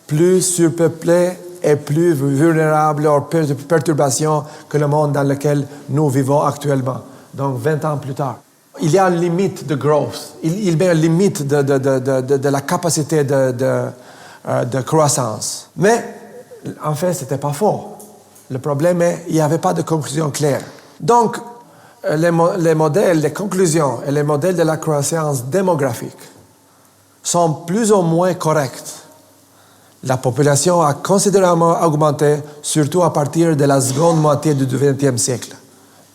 plus surpeuplé et plus vulnérable aux perturbations que le monde dans lequel nous vivons actuellement. Donc 20 ans plus tard. Il y a une limite de growth. Il met une limite de la capacité de croissance. Mais, en fait, ce n'était pas faux. Le problème est qu'il n'y avait pas de conclusion claire. Donc, les modèles, les conclusions et les modèles de la croissance démographique sont plus ou moins corrects. La population a considérablement augmenté, surtout à partir de la seconde moitié du XXe siècle.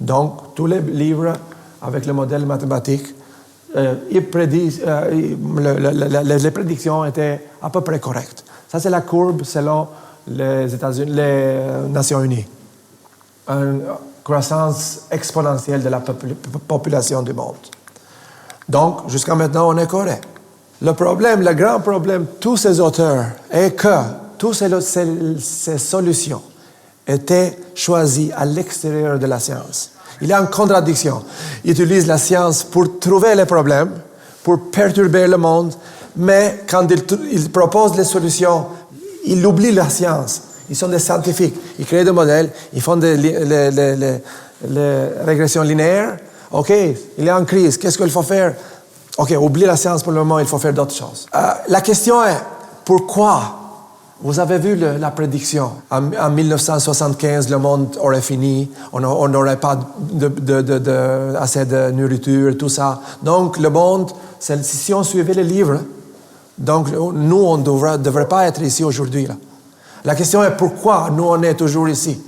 Donc, tous les livres avec le modèle mathématique, les prédictions étaient à peu près correctes. Ça, c'est la courbe selon les Nations Unies. Une croissance exponentielle de la population du monde. Donc, jusqu'à maintenant, on est correct. Le grand problème, tous ces auteurs, est que toutes ces solutions étaient choisies à l'extérieur de la science. Il y a une contradiction. Ils utilisent la science pour trouver les problèmes, pour perturber le monde, mais quand ils proposent les solutions, ils oublient la science. Ils sont des scientifiques. Ils créent des modèles, ils font les régressions linéaires. OK, il y a une crise, qu'est-ce qu'il faut faire? OK, oublie la science pour le moment, il faut faire d'autres choses. La question est, pourquoi? Vous avez vu la prédiction. En 1975, le monde aurait fini, on n'aurait pas assez de nourriture, tout ça. Donc, le monde, si on suivait les livres, donc nous, on ne devrait pas être ici aujourd'hui. Là. La question est pourquoi nous, on est toujours ici?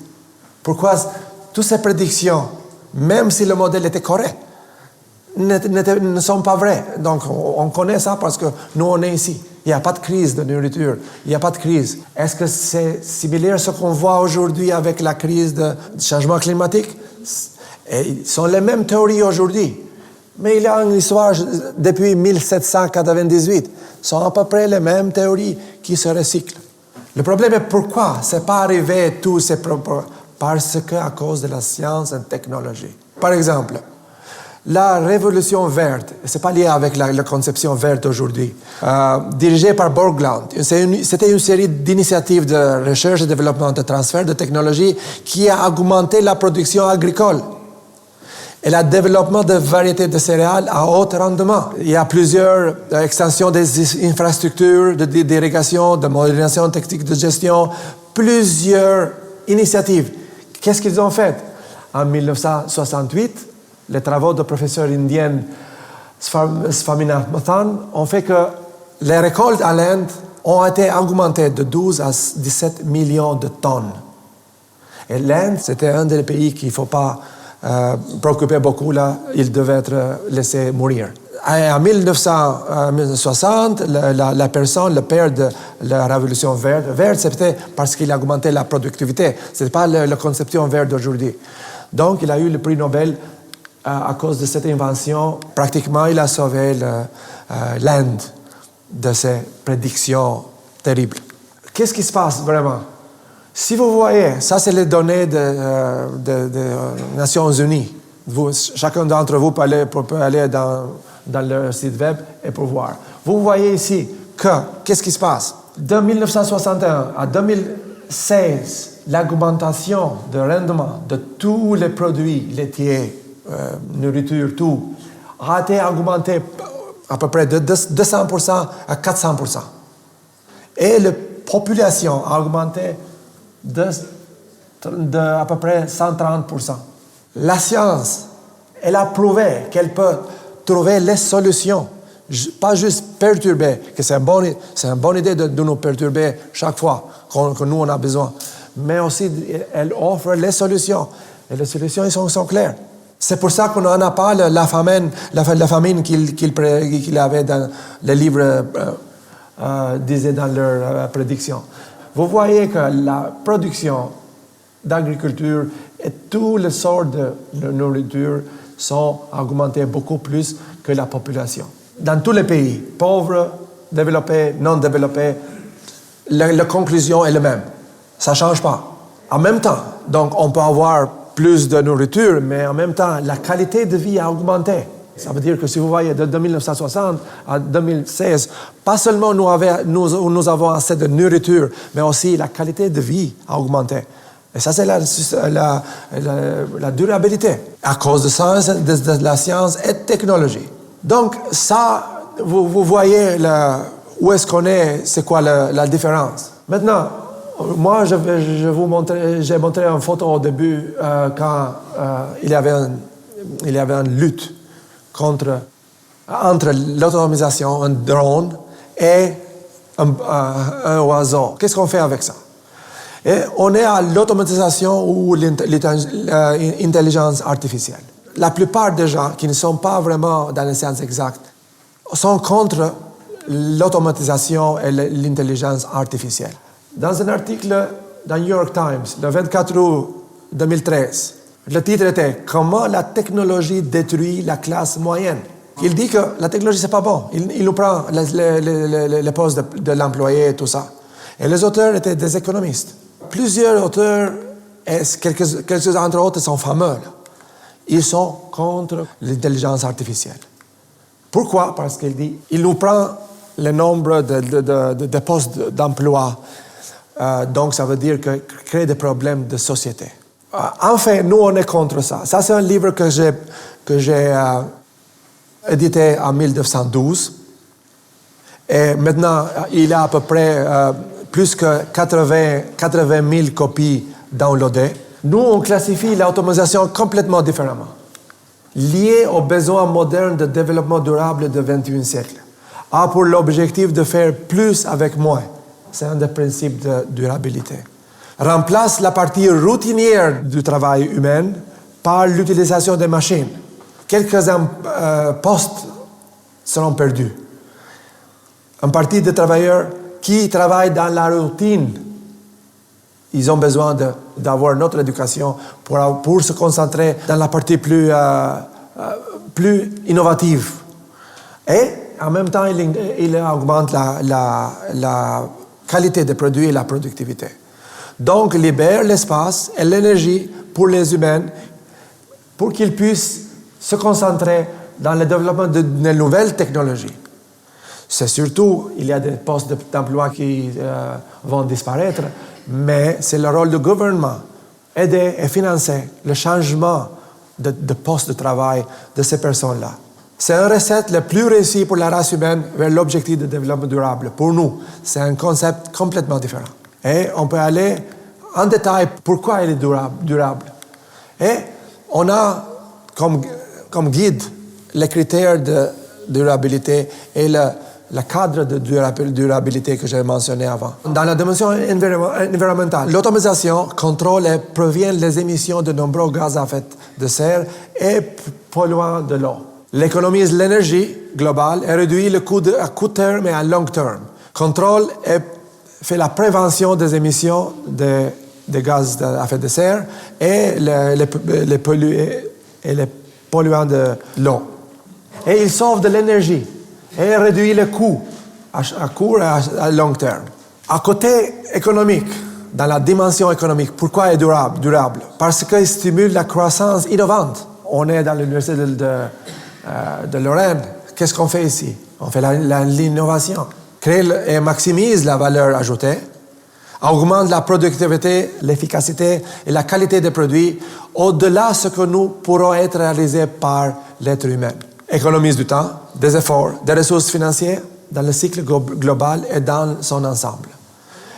Pourquoi toutes ces prédictions, même si le modèle était correct, ne sont pas vraies. Donc, on connaît ça parce que nous, on est ici. Il n'y a pas de crise de nourriture. Il n'y a pas de crise. Est-ce que c'est similaire à ce qu'on voit aujourd'hui avec la crise de changement climatique? Et ce sont les mêmes théories aujourd'hui. Mais il y a une histoire depuis 1798. Ce sont à peu près les mêmes théories qui se recyclent. Le problème est pourquoi ce n'est pas arrivé tous ces propos? Parce qu'à cause de la science et la technologie. Par exemple, la révolution verte, ce n'est pas lié avec la conception verte aujourd'hui, dirigée par Borgland. C'était une série d'initiatives de recherche et développement, de transfert de technologie qui a augmenté la production agricole et le développement de variétés de céréales à haut rendement. Il y a plusieurs extensions des infrastructures d'irrigation, de modernisation technique de gestion, plusieurs initiatives. Qu'est-ce qu'ils ont fait? En 1968, les travaux de professeur indien Swaminathan ont fait que les récoltes à l'Inde ont été augmentées de 12 à 17 millions de tonnes. Et l'Inde, c'était un des pays qu'il ne faut pas préoccuper beaucoup. Là, il devait être laissé mourir. En 1960, le père de la révolution verte, c'était parce qu'il a augmenté la productivité. Ce n'est pas la conception verte d'aujourd'hui. Donc, il a eu le prix Nobel à cause de cette invention. Pratiquement, il a sauvé l'Inde de ces prédictions terribles. Qu'est-ce qui se passe vraiment? Si vous voyez, ça c'est les données des Nations Unies. Chacun d'entre vous peut aller dans leur site web et pour voir. Vous voyez ici qu'est-ce qui se passe? De 1961 à 2016, l'augmentation de rendement de tous les produits laitiers, nourriture, tout, a été augmenté à peu près de 200% à 400%. Et la population a augmenté de à peu près 130%. La science, elle a prouvé qu'elle peut trouver les solutions, pas juste perturber, que c'est une bonne idée de nous perturber chaque fois que nous on a besoin, mais aussi elle offre les solutions. Et les solutions sont claires. C'est pour ça qu'on n'en a pas la famine qu'il avait dans les livres disaient dans leur prédiction. Vous voyez que la production d'agriculture et toutes les sortes de nourriture sont augmentées beaucoup plus que la population. Dans tous les pays, pauvres, développés, non développés, la conclusion est la même. Ça ne change pas. En même temps, donc on peut avoir plus de nourriture, mais en même temps, la qualité de vie a augmenté. Ça veut dire que si vous voyez de 1960 à 2016, pas seulement nous avons assez de nourriture, mais aussi la qualité de vie a augmenté. Et ça, c'est la durabilité, à cause de la science et de la technologie. Donc, ça, vous voyez où est-ce qu'on est, c'est quoi la différence. Maintenant, moi, j'ai montré une photo au début quand il y avait une lutte entre l'autonomisation, un drone, et un oiseau. Qu'est-ce qu'on fait avec ça? Et on est à l'automatisation ou l'intelligence artificielle. La plupart des gens qui ne sont pas vraiment dans les sciences exactes sont contre l'automatisation et l'intelligence artificielle. Dans un article dans New York Times, le 24 août 2013, le titre était « Comment la technologie détruit la classe moyenne ». Il dit que la technologie, c'est pas bon. Il nous prend les postes de l'employé et tout ça. Et les auteurs étaient des économistes. Plusieurs auteurs, et quelques entre autres sont fameux, là. Ils sont contre l'intelligence artificielle. Pourquoi? Parce qu'il dit il nous prend le nombre de postes d'emploi. Donc, ça veut dire que crée des problèmes de société. Enfin, nous, on est contre ça. Ça, c'est un livre que j'ai édité en 1912. Et maintenant, il a à peu près plus que 80 000 copies downloadées. Nous, on classifie l'automatisation complètement différemment, liée aux besoins modernes de développement durable du XXIe siècle, a pour l'objectif de faire plus avec moins. C'est un des principes de durabilité. Remplace la partie routinière du travail humain par l'utilisation des machines. Quelques postes seront perdus. Une partie des travailleurs qui travaillent dans la routine, ils ont besoin d'avoir notre éducation pour se concentrer dans la partie plus innovative. Et en même temps, il augmente la qualité des produits et la productivité. Donc, libère l'espace et l'énergie pour les humains pour qu'ils puissent se concentrer dans le développement de nouvelles technologies. C'est surtout, il y a des postes d'emploi qui vont disparaître, mais c'est le rôle du gouvernement, aider et financer le changement de poste de travail de ces personnes-là. C'est une recette la plus réussie pour la race humaine vers l'objectif de développement durable. Pour nous, c'est un concept complètement différent. Et on peut aller en détail pourquoi il est durable. Et on a comme guide les critères de durabilité et le cadre de durabilité que j'ai mentionné avant. Dans la dimension environnementale, l'automatisation contrôle et prévient les émissions de nombreux gaz à effet de serre et polluants de l'eau. Elle économise l'énergie globale et réduit le coût à court terme et à long terme. Contrôle et fait la prévention des émissions de gaz à effet de serre et les polluants de l'eau. Et il sauve de l'énergie et réduit le coût à court et à long terme. À côté économique, dans la dimension économique, pourquoi est durable? Parce qu'il stimule la croissance innovante. On est dans l'université de Lorraine. Qu'est-ce qu'on fait ici? On fait l'innovation. Crée et maximise la valeur ajoutée, augmente la productivité, l'efficacité et la qualité des produits au-delà de ce que nous pourrons être réalisés par l'être humain. Économise du temps, des efforts, des ressources financières dans le cycle global et dans son ensemble.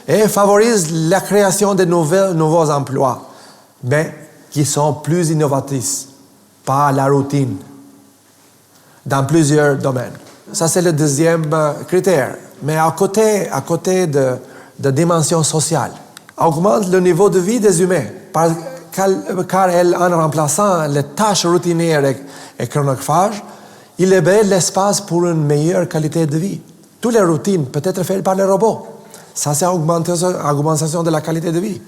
Et favorise la création de nouveaux emplois, mais qui sont plus innovatifs, pas la routine, dans plusieurs domaines. Ça, c'est le deuxième critère. Mais à côté de dimension sociale, augmente le niveau de vie des humains, car elle, en remplaçant les tâches routinières et chronophages, il libère l'espace pour une meilleure qualité de vie. Toutes les routines peuvent être faites par les robots. Ça, c'est augmentation de la qualité de vie.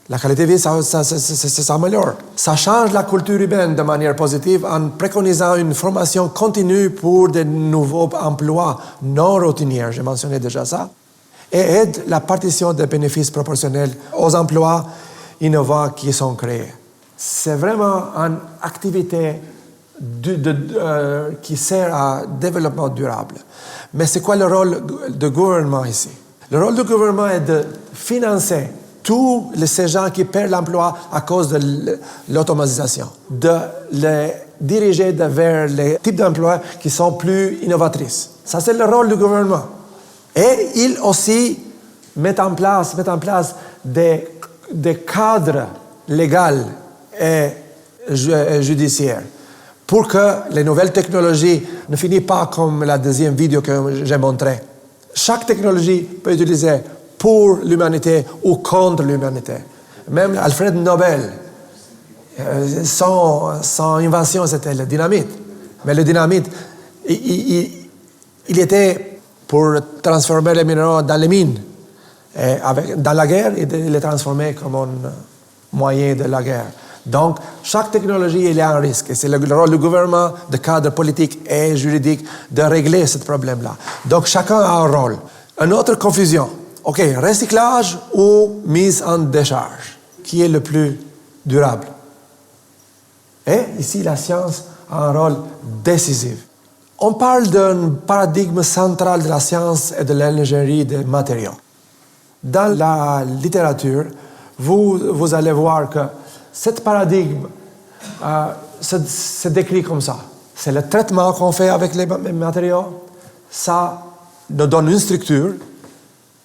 La qualité de vie, ça s'améliore. Ça change la culture humaine de manière positive en préconisant une formation continue pour de nouveaux emplois non routiniers. J'ai mentionné déjà ça. Et aide la partition des bénéfices proportionnels aux emplois innovants qui sont créés. C'est vraiment une activité qui sert à développement durable. Mais c'est quoi le rôle du gouvernement ici? Le rôle du gouvernement est de financer tous ces gens qui perdent l'emploi à cause de l'automatisation, de les diriger vers les types d'emplois qui sont plus innovatrices. Ça, c'est le rôle du gouvernement. Et il aussi met en place des cadres légaux et judiciaires pour que les nouvelles technologies ne finissent pas comme la deuxième vidéo que j'ai montrée. chaque technologie peut être utilisée pour l'humanité ou contre l'humanité. Même Alfred Nobel, son invention, c'était le dynamite. Mais le dynamite, il était pour transformer les minéraux dans les mines. Et dans la guerre, il les transformait comme un moyen de la guerre. Donc, chaque technologie, il y a un risque. Et c'est le rôle du gouvernement, de cadre politique et juridique, de régler ce problème-là. Donc, chacun a un rôle. Une autre confusion. OK, recyclage ou mise en décharge? Qui est le plus durable? Et ici, la science a un rôle décisif. On parle d'un paradigme central de la science et de l'ingénierie des matériaux. Dans la littérature, vous allez voir que ce paradigme se décrit comme ça. C'est le traitement qu'on fait avec les matériaux. Ça nous donne une structure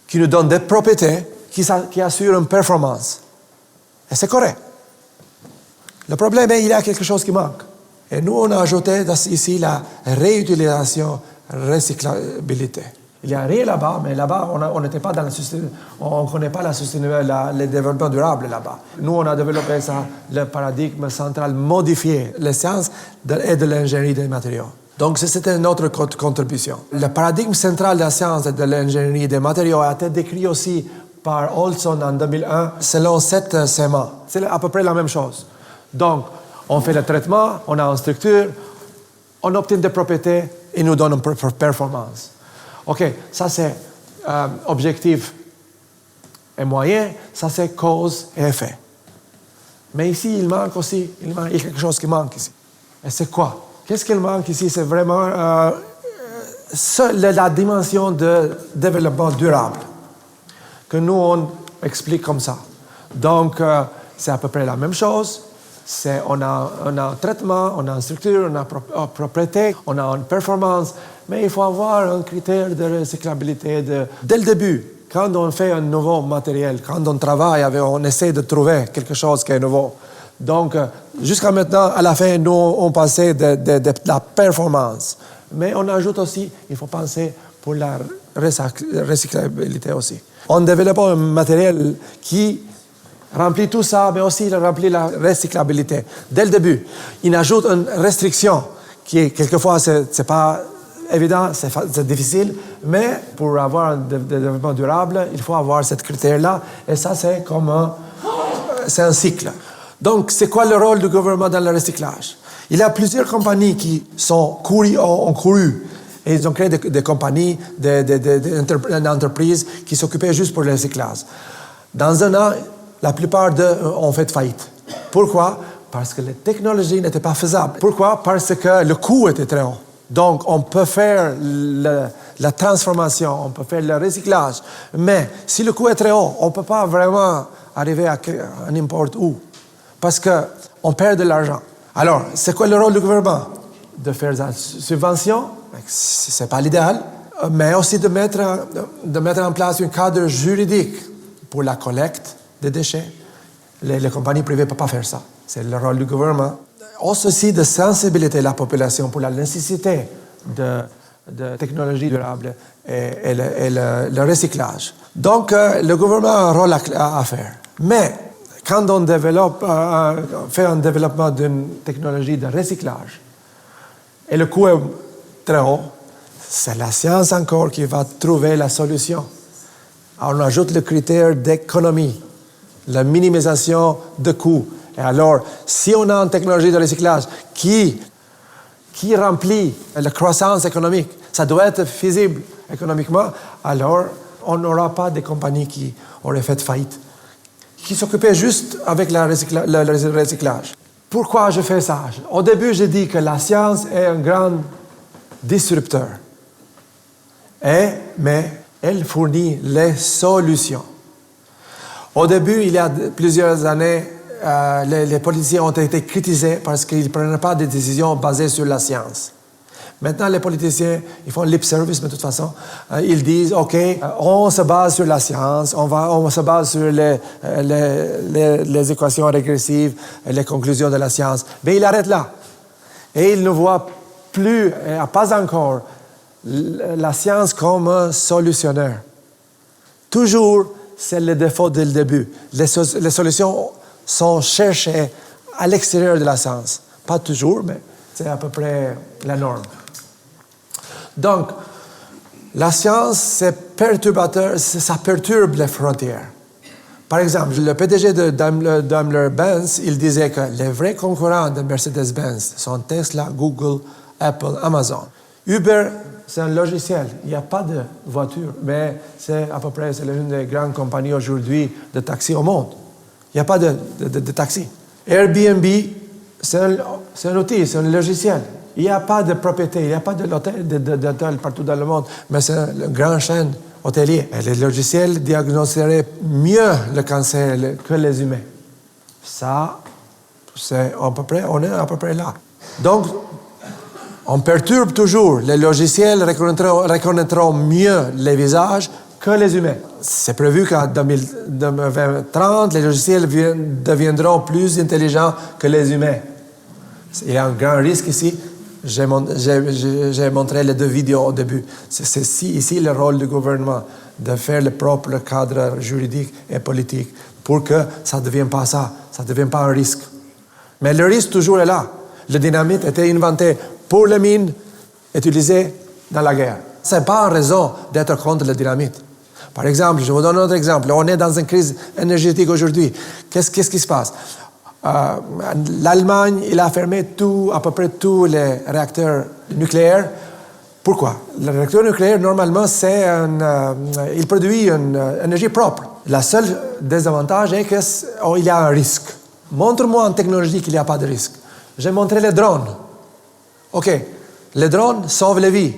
qui nous donne des propriétés qui assurent une performance. Et c'est correct. Le problème est qu'il y a quelque chose qui manque. Et nous, on a ajouté ici la réutilisation, recyclabilité. Il y a rien là-bas, mais là-bas, on n'était pas dans on ne connaît pas le développement durable là-bas. Nous, on a développé ça, le paradigme central modifié, les sciences et de l'ingénierie des matériaux. Donc, c'était notre contribution. Le paradigme central de la science et de l'ingénierie des matériaux a été décrit aussi par Olson en 2001 selon 7 schémas. C'est à peu près la même chose. Donc, on fait le traitement, on a une structure, on obtient des propriétés et nous donne une performance. OK, ça c'est objectif et moyen, ça c'est cause et effet. Mais ici, il y a quelque chose qui manque ici. Et c'est quoi? Qu'est-ce qu'il manque ici? C'est vraiment la dimension de développement durable que nous, on explique comme ça. Donc, c'est à peu près la même chose. On a un traitement, on a une structure, on a une propriété, on a une performance, mais il faut avoir un critère de recyclabilité dès le début. Quand on fait un nouveau matériel, quand on travaille, on essaie de trouver quelque chose qui est nouveau. Donc, jusqu'à maintenant, à la fin, nous, on pensait de la performance. Mais on ajoute aussi, il faut penser pour la recyclabilité aussi. On développe un matériel qui remplit tout ça, mais aussi il remplit la recyclabilité. Dès le début, il ajoute une restriction qui, quelquefois, c'est pas évident, c'est difficile, mais pour avoir un développement durable, il faut avoir ce critère-là, et ça, c'est un cycle. Donc, c'est quoi le rôle du gouvernement dans le recyclage? Il y a plusieurs compagnies qui ont couru, et ils ont créé des compagnies, des entreprises qui s'occupaient juste pour le recyclage. Dans un an, la plupart d'eux ont fait faillite. Pourquoi? Parce que les technologies n'étaient pas faisables. Pourquoi? Parce que le coût était très haut. Donc, on peut faire la transformation, on peut faire le recyclage, mais si le coût est très haut, on ne peut pas vraiment arriver à n'importe où, parce qu'on perd de l'argent. Alors, c'est quoi le rôle du gouvernement? De faire la subvention, ce n'est pas l'idéal, mais aussi de mettre en place un cadre juridique pour la collecte des déchets. Les compagnies privées ne peuvent pas faire ça. C'est le rôle du gouvernement. Aussi de sensibiliser la population pour la nécessité de technologies durables et le recyclage. Donc, le gouvernement a un rôle à faire. Mais, quand on fait un développement d'une technologie de recyclage, et le coût est très haut, c'est la science encore qui va trouver la solution. Alors, on ajoute le critère d'économie, la minimisation de coûts. Et alors, si on a une technologie de recyclage qui remplit la croissance économique, ça doit être feasible économiquement, alors on n'aura pas de compagnies qui auraient fait faillite, qui s'occupaient juste avec le recyclage. Pourquoi je fais ça? Au début, j'ai dit que la science est un grand disrupteur, mais elle fournit les solutions. Au début, il y a plusieurs années, les politiciens ont été critiqués parce qu'ils ne prenaient pas de décisions basées sur la science. Maintenant, les politiciens, ils font lip service, mais de toute façon, ils disent, OK, on se base sur la science, on se base sur les équations régressives, les conclusions de la science. Mais ils arrêtent là. Et ils ne voient plus, pas encore, la science comme un solutionnaire. Toujours, c'est le défaut dès le début. Les solutions sont cherchées à l'extérieur de la science. Pas toujours, mais c'est à peu près la norme. Donc, la science, c'est perturbateur, ça perturbe les frontières. Par exemple, le PDG de Daimler-Benz, il disait que les vrais concurrents de Mercedes-Benz sont Tesla, Google, Apple, Amazon. Uber, c'est un logiciel. Il n'y a pas de voiture, mais c'est à peu près l'une des grandes compagnies aujourd'hui de taxi au monde. Il n'y a pas de taxi. Airbnb, c'est un outil, c'est un logiciel. Il n'y a pas de propriété, il n'y a pas d'hôtel partout dans le monde, mais c'est une grande chaîne hôtelière. Et les logiciels diagnostiqueraient mieux le cancer que les humains. Ça, on est à peu près là. Donc, on perturbe toujours. Les logiciels reconnaîtront mieux les visages que les humains. C'est prévu qu'en 2030, les logiciels deviendront plus intelligents que les humains. Il y a un grand risque ici. J'ai montré les 2 vidéos au début. C'est ici le rôle du gouvernement, de faire le propre cadre juridique et politique pour que ça ne devienne pas ça ne devienne pas un risque. Mais le risque toujours est là. Le dynamite a été inventé pour les mines utilisées dans la guerre. Ce n'est pas une raison d'être contre le dynamite. Par exemple, je vous donne un autre exemple. On est dans une crise énergétique aujourd'hui. Qu'est-ce qui se passe? L'Allemagne, il a fermé à peu près tous les réacteurs nucléaires. Pourquoi? Le réacteur nucléaire, normalement, il produit une énergie propre. Le seul désavantage est qu'il y a un risque. Montre-moi en technologie qu'il n'y a pas de risque. J'ai montré les drones. OK, les drones sauvent les vies.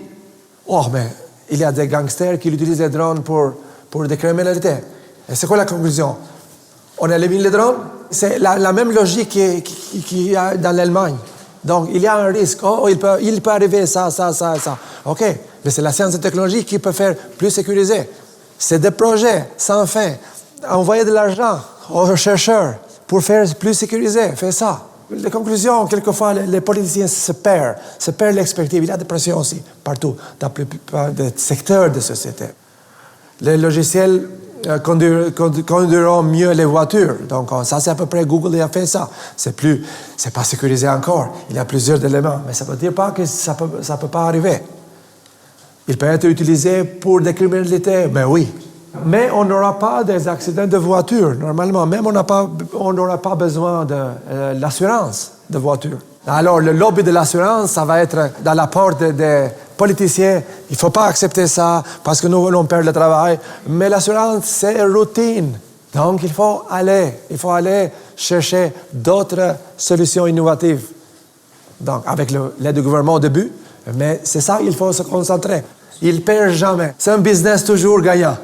Oh, mais il y a des gangsters qui utilisent les drones pour des criminalités. Et c'est quoi la conclusion? On élimine les drones? C'est la même logique qu'il y a dans l'Allemagne. Donc, il y a un risque. Oh, il peut arriver ça. OK, mais c'est la science et la technologie qui peut faire plus sécurisé. C'est des projets sans fin. Envoyer de l'argent aux chercheurs pour faire plus sécurisé. Fais ça. Les conclusions, quelquefois, les politiciens se perdent l'expertise. Il y a des pressions aussi, partout, dans la plupart des secteurs de société. Les logiciels conduiront mieux les voitures. Donc, ça, c'est à peu près, Google a fait ça. C'est pas sécurisé encore. Il y a plusieurs éléments. Mais ça ne veut dire pas que ça peut pas arriver. Il peut être utilisé pour des criminalités, mais oui. Mais on n'aura pas des accidents de voiture, normalement. Même on n'aura pas besoin de l'assurance de voiture. Alors, le lobby de l'assurance, ça va être dans la porte des politiciens. Il ne faut pas accepter ça parce que nous on perd le travail. Mais l'assurance, c'est routine. Donc, il faut aller chercher d'autres solutions innovatives. Donc, avec l'aide du gouvernement au début. Mais c'est ça, il faut se concentrer. Il ne perd jamais. C'est un business toujours gagnant.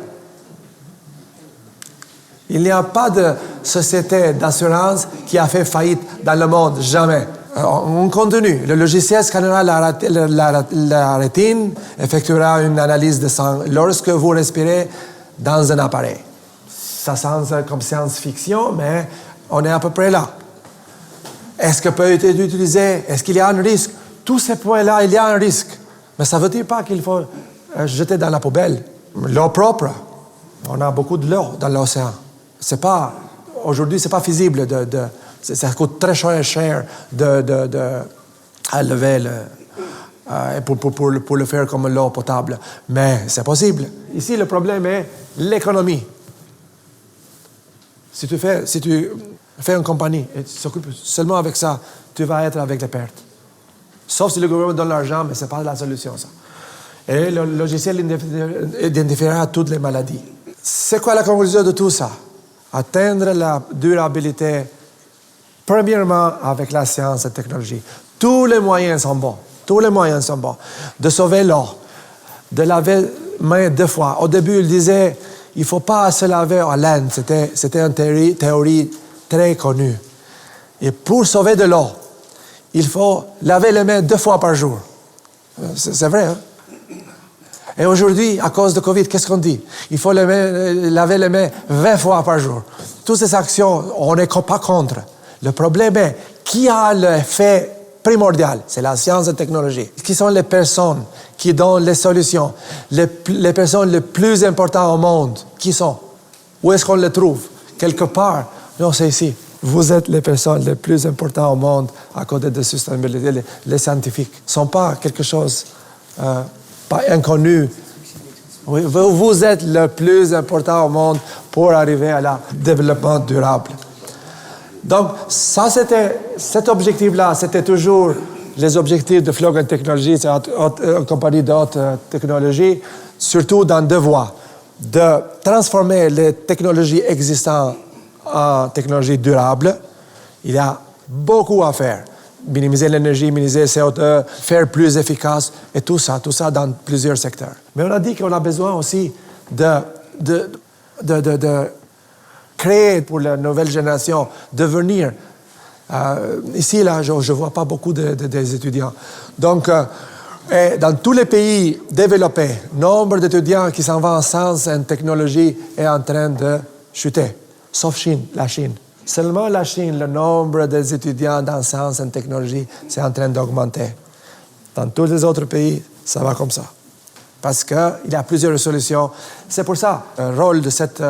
Il n'y a pas de société d'assurance qui a fait faillite dans le monde, jamais. On continue. Le logiciel scannera la rétine, effectuera une analyse de sang lorsque vous respirez dans un appareil. Ça sonne comme science-fiction, mais on est à peu près là. Est-ce que peut être utilisé? Est-ce qu'il y a un risque? Tous ces points-là, il y a un risque. Mais ça ne veut dire pas qu'il faut jeter dans la poubelle. L'eau propre, on a beaucoup de l'eau dans l'océan. Aujourd'hui, c'est pas feasible ça coûte très cher à lever pour le faire comme l'eau potable. Mais c'est possible. Ici, le problème est l'économie. Si tu fais une compagnie et tu t'occupes seulement avec ça, tu vas être avec les pertes. Sauf si le gouvernement donne l'argent, mais c'est pas la solution, ça. Et le logiciel identifiera toutes les maladies. C'est quoi la conclusion de tout ça? Atteindre la durabilité, premièrement avec la science et la technologie. Tous les moyens sont bons. De sauver l'eau, de laver les mains 2 fois. Au début, il disait, il ne faut pas se laver à l'Inde. C'était une théorie très connue. Et pour sauver de l'eau, il faut laver les mains 2 fois par jour. C'est vrai, hein? Et aujourd'hui, à cause de Covid, qu'est-ce qu'on dit? Il faut laver les mains 20 fois par jour. Toutes ces actions, on n'est pas contre. Le problème est, qui a l'effet primordial, c'est la science et la technologie. Qui sont les personnes qui donnent les solutions, les personnes les plus importantes au monde? Qui sont? Où est-ce qu'on les trouve? Quelque part? Non, c'est ici. Vous êtes les personnes les plus importantes au monde à côté de sustainabilité. Les scientifiques ne sont pas quelque chose pas inconnu. Oui, vous êtes le plus important au monde pour arriver à la développement durable. Donc, ça, cet objectif-là, c'était toujours les objectifs de Flogan Technologies en compagnie d'autres technologies, surtout dans deux voies. De transformer les technologies existantes en technologies durables. Il y a beaucoup à faire. Minimiser l'énergie, minimiser le CO2, faire plus efficace, et tout ça dans plusieurs secteurs. Mais on a dit qu'on a besoin aussi de créer pour la nouvelle génération, devenir. Ici, là, je ne vois pas beaucoup des étudiants. Donc, dans tous les pays développés, le nombre d'étudiants qui s'en vont en sciences et en technologie est en train de chuter, sauf la Chine. Seulement la Chine, le nombre des étudiants dans sciences et en technologie, c'est en train d'augmenter. Dans tous les autres pays, ça va comme ça. Parce qu'il y a plusieurs solutions. C'est pour ça, le rôle de cette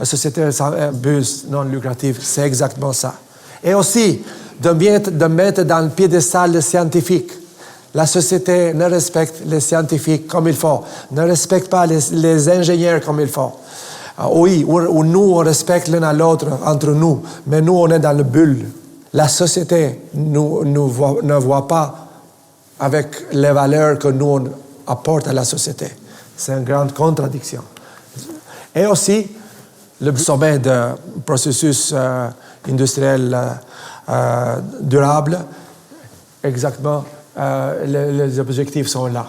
société sans but non lucratif, c'est exactement ça. Et aussi, de mettre dans le piédestal les scientifiques. La société ne respecte les scientifiques comme il faut, ne respecte pas les ingénieurs comme il faut. Oui, nous, on respecte l'un à l'autre entre nous, mais nous, on est dans le bulle. La société ne voit pas avec les valeurs que nous, on apporte à la société. C'est une grande contradiction. Et aussi, le sommet de processus industriel durable, exactement, les objectifs sont là.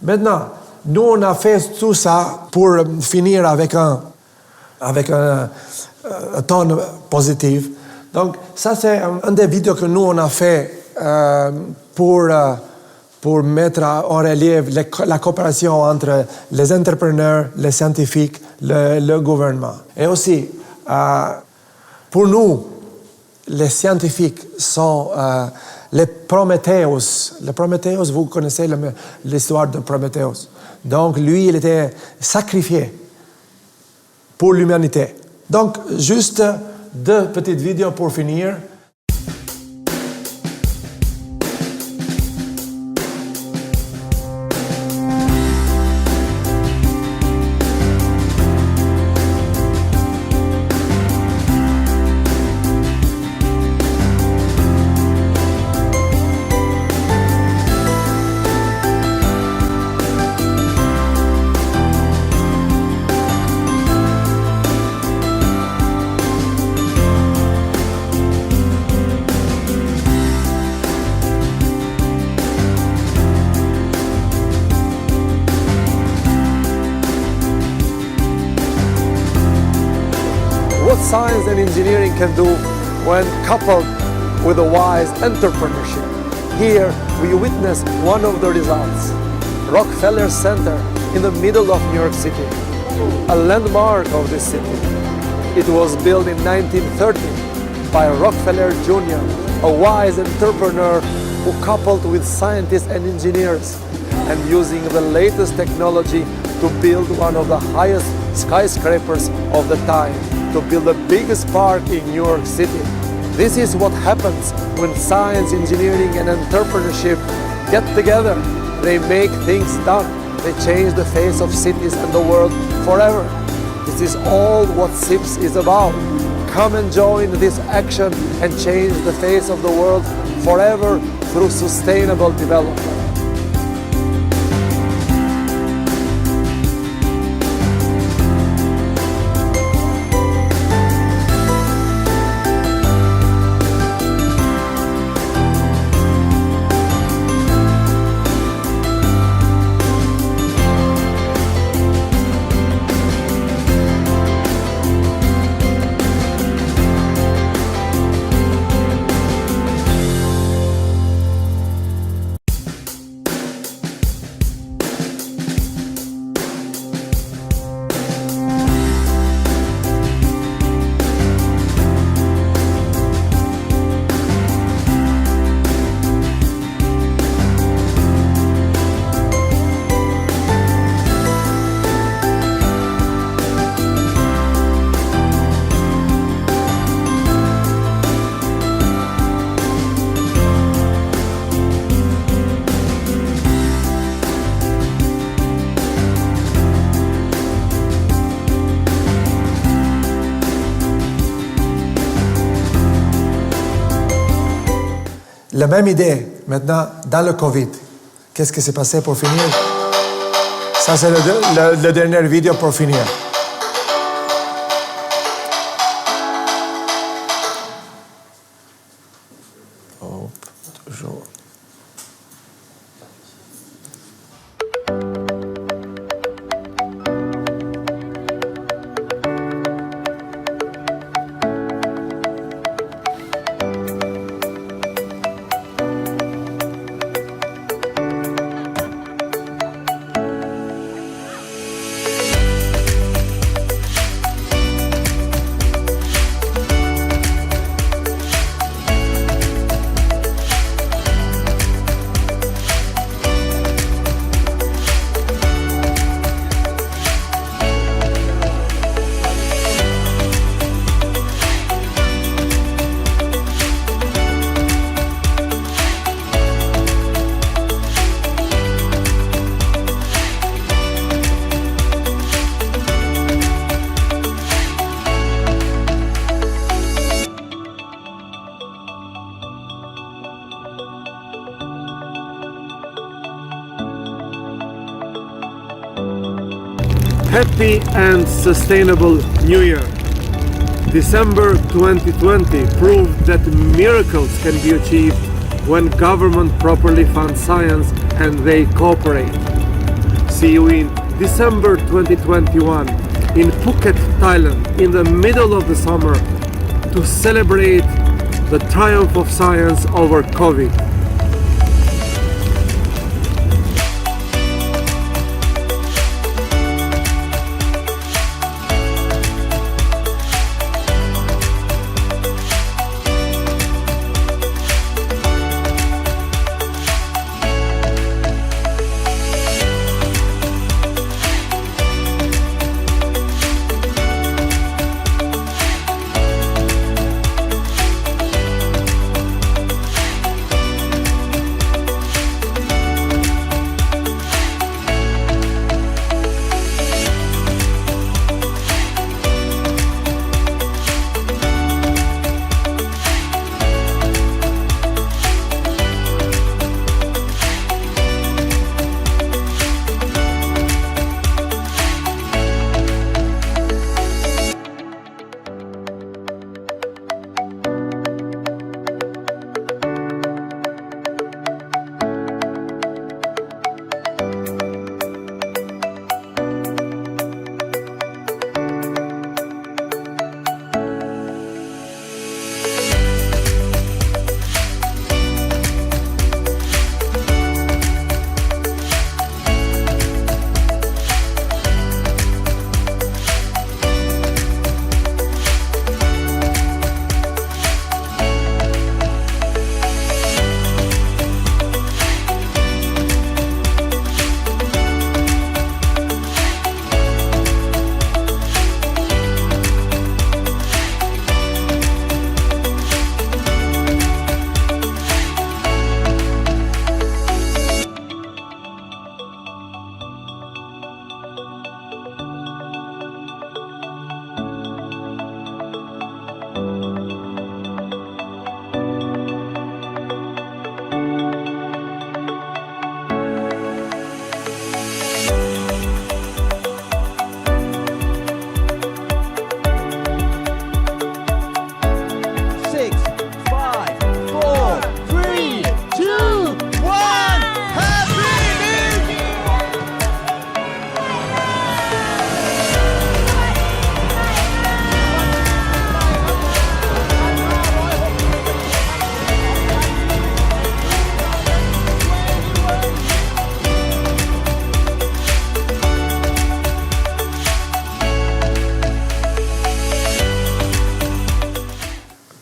Maintenant, nous, on a fait tout ça pour finir avec un ton positif. Donc, ça, c'est un des vidéos que nous, on a fait pour mettre en relief la coopération entre les entrepreneurs, les scientifiques, le gouvernement. Et aussi, pour nous, les scientifiques sont les Prométhéeus. Le Prométhéeus, vous connaissez l'histoire de Prométhéeus. Donc, lui, il était sacrifié pour l'humanité. Donc, juste deux petites vidéos pour finir. What science and engineering can do when coupled with a wise entrepreneurship. Here we witness one of the results. Rockefeller Center in the middle of New York City, a landmark of this city. It was built in 1930 by Rockefeller Jr., a wise entrepreneur who coupled with scientists and engineers and using the latest technology to build one of the highest skyscrapers of the time, to build the biggest park in New York City. This is what happens when science, engineering and entrepreneurship get together. They make things done. They change the face of cities and the world forever. This is all what CIPS is about. Come and join this action and change the face of the world forever through sustainable development. La même idée, maintenant, dans le Covid. Qu'est-ce qui s'est passé pour finir? Ça, c'est la dernière vidéo pour finir. Hop, toujours. Happy and sustainable New Year. December 2020 proved that miracles can be achieved when government properly funds science and they cooperate. See you in December 2021 in Phuket, Thailand, in the middle of the summer to celebrate the triumph of science over COVID.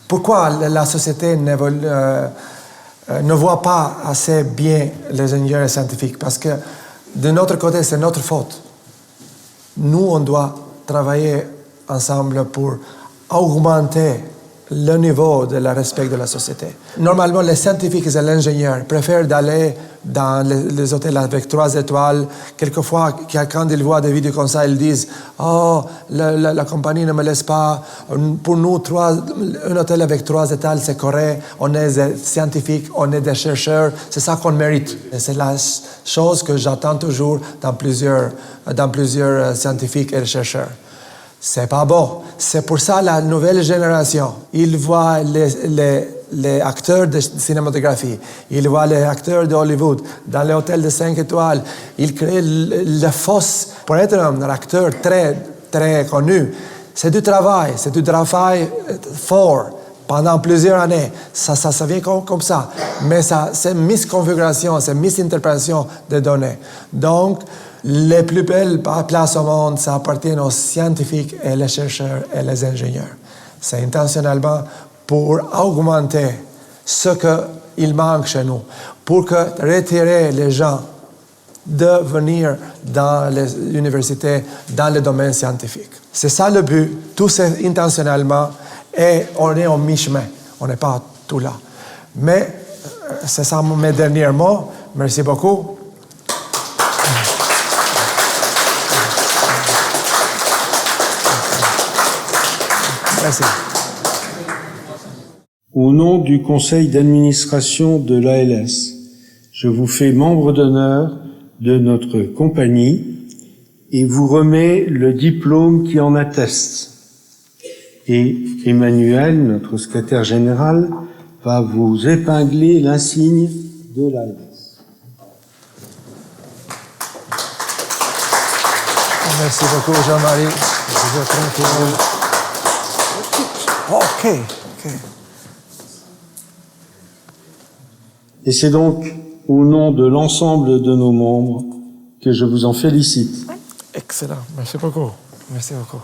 Pourquoi la société ne voit pas assez bien les ingénieurs scientifiques? Parce que de notre côté, c'est notre faute. Nous, on doit travailler ensemble pour augmenter le niveau de la respect de la société. Normalement, les scientifiques et les ingénieurs préfèrent d'aller dans les hôtels avec 3 étoiles. Quelquefois, quand ils voient des vidéos comme ça, ils disent « Oh, la compagnie ne me laisse pas. Pour nous, un hôtel avec 3 étoiles, c'est correct. On est des scientifiques, on est des chercheurs. C'est ça qu'on mérite. » Et c'est la chose que j'entends toujours dans plusieurs scientifiques et chercheurs. C'est pas bon. C'est pour ça la nouvelle génération, ils voient les acteurs de cinématographie, ils voient les acteurs de Hollywood, dans les hôtels de 5 étoiles, ils créent la fosse pour être un acteur très, très connu. C'est du travail fort pendant plusieurs années. Ça vient comme ça. Mais ça, c'est misconfiguration, c'est misinterprétation des données. Donc, les plus belles places au monde, ça appartient aux scientifiques et les chercheurs et les ingénieurs. C'est intentionnellement pour augmenter ce qu'il manque chez nous, pour retirer les gens de venir dans les universités, dans le domaine scientifique. C'est ça le but, tout c'est intentionnellement, et on est au mi-chemin, on n'est pas tout là. Mais c'est ça mes derniers mots. Merci beaucoup. Merci. Au nom du conseil d'administration de l'ALS, je vous fais membre d'honneur de notre compagnie et vous remets le diplôme qui en atteste. Et Emmanuel, notre secrétaire général, va vous épingler l'insigne de l'ALS. Merci beaucoup, Jean-Marie. Vous êtes tranquille. OK. Et c'est donc au nom de l'ensemble de nos membres que je vous en félicite. Excellent. Merci beaucoup. Merci beaucoup.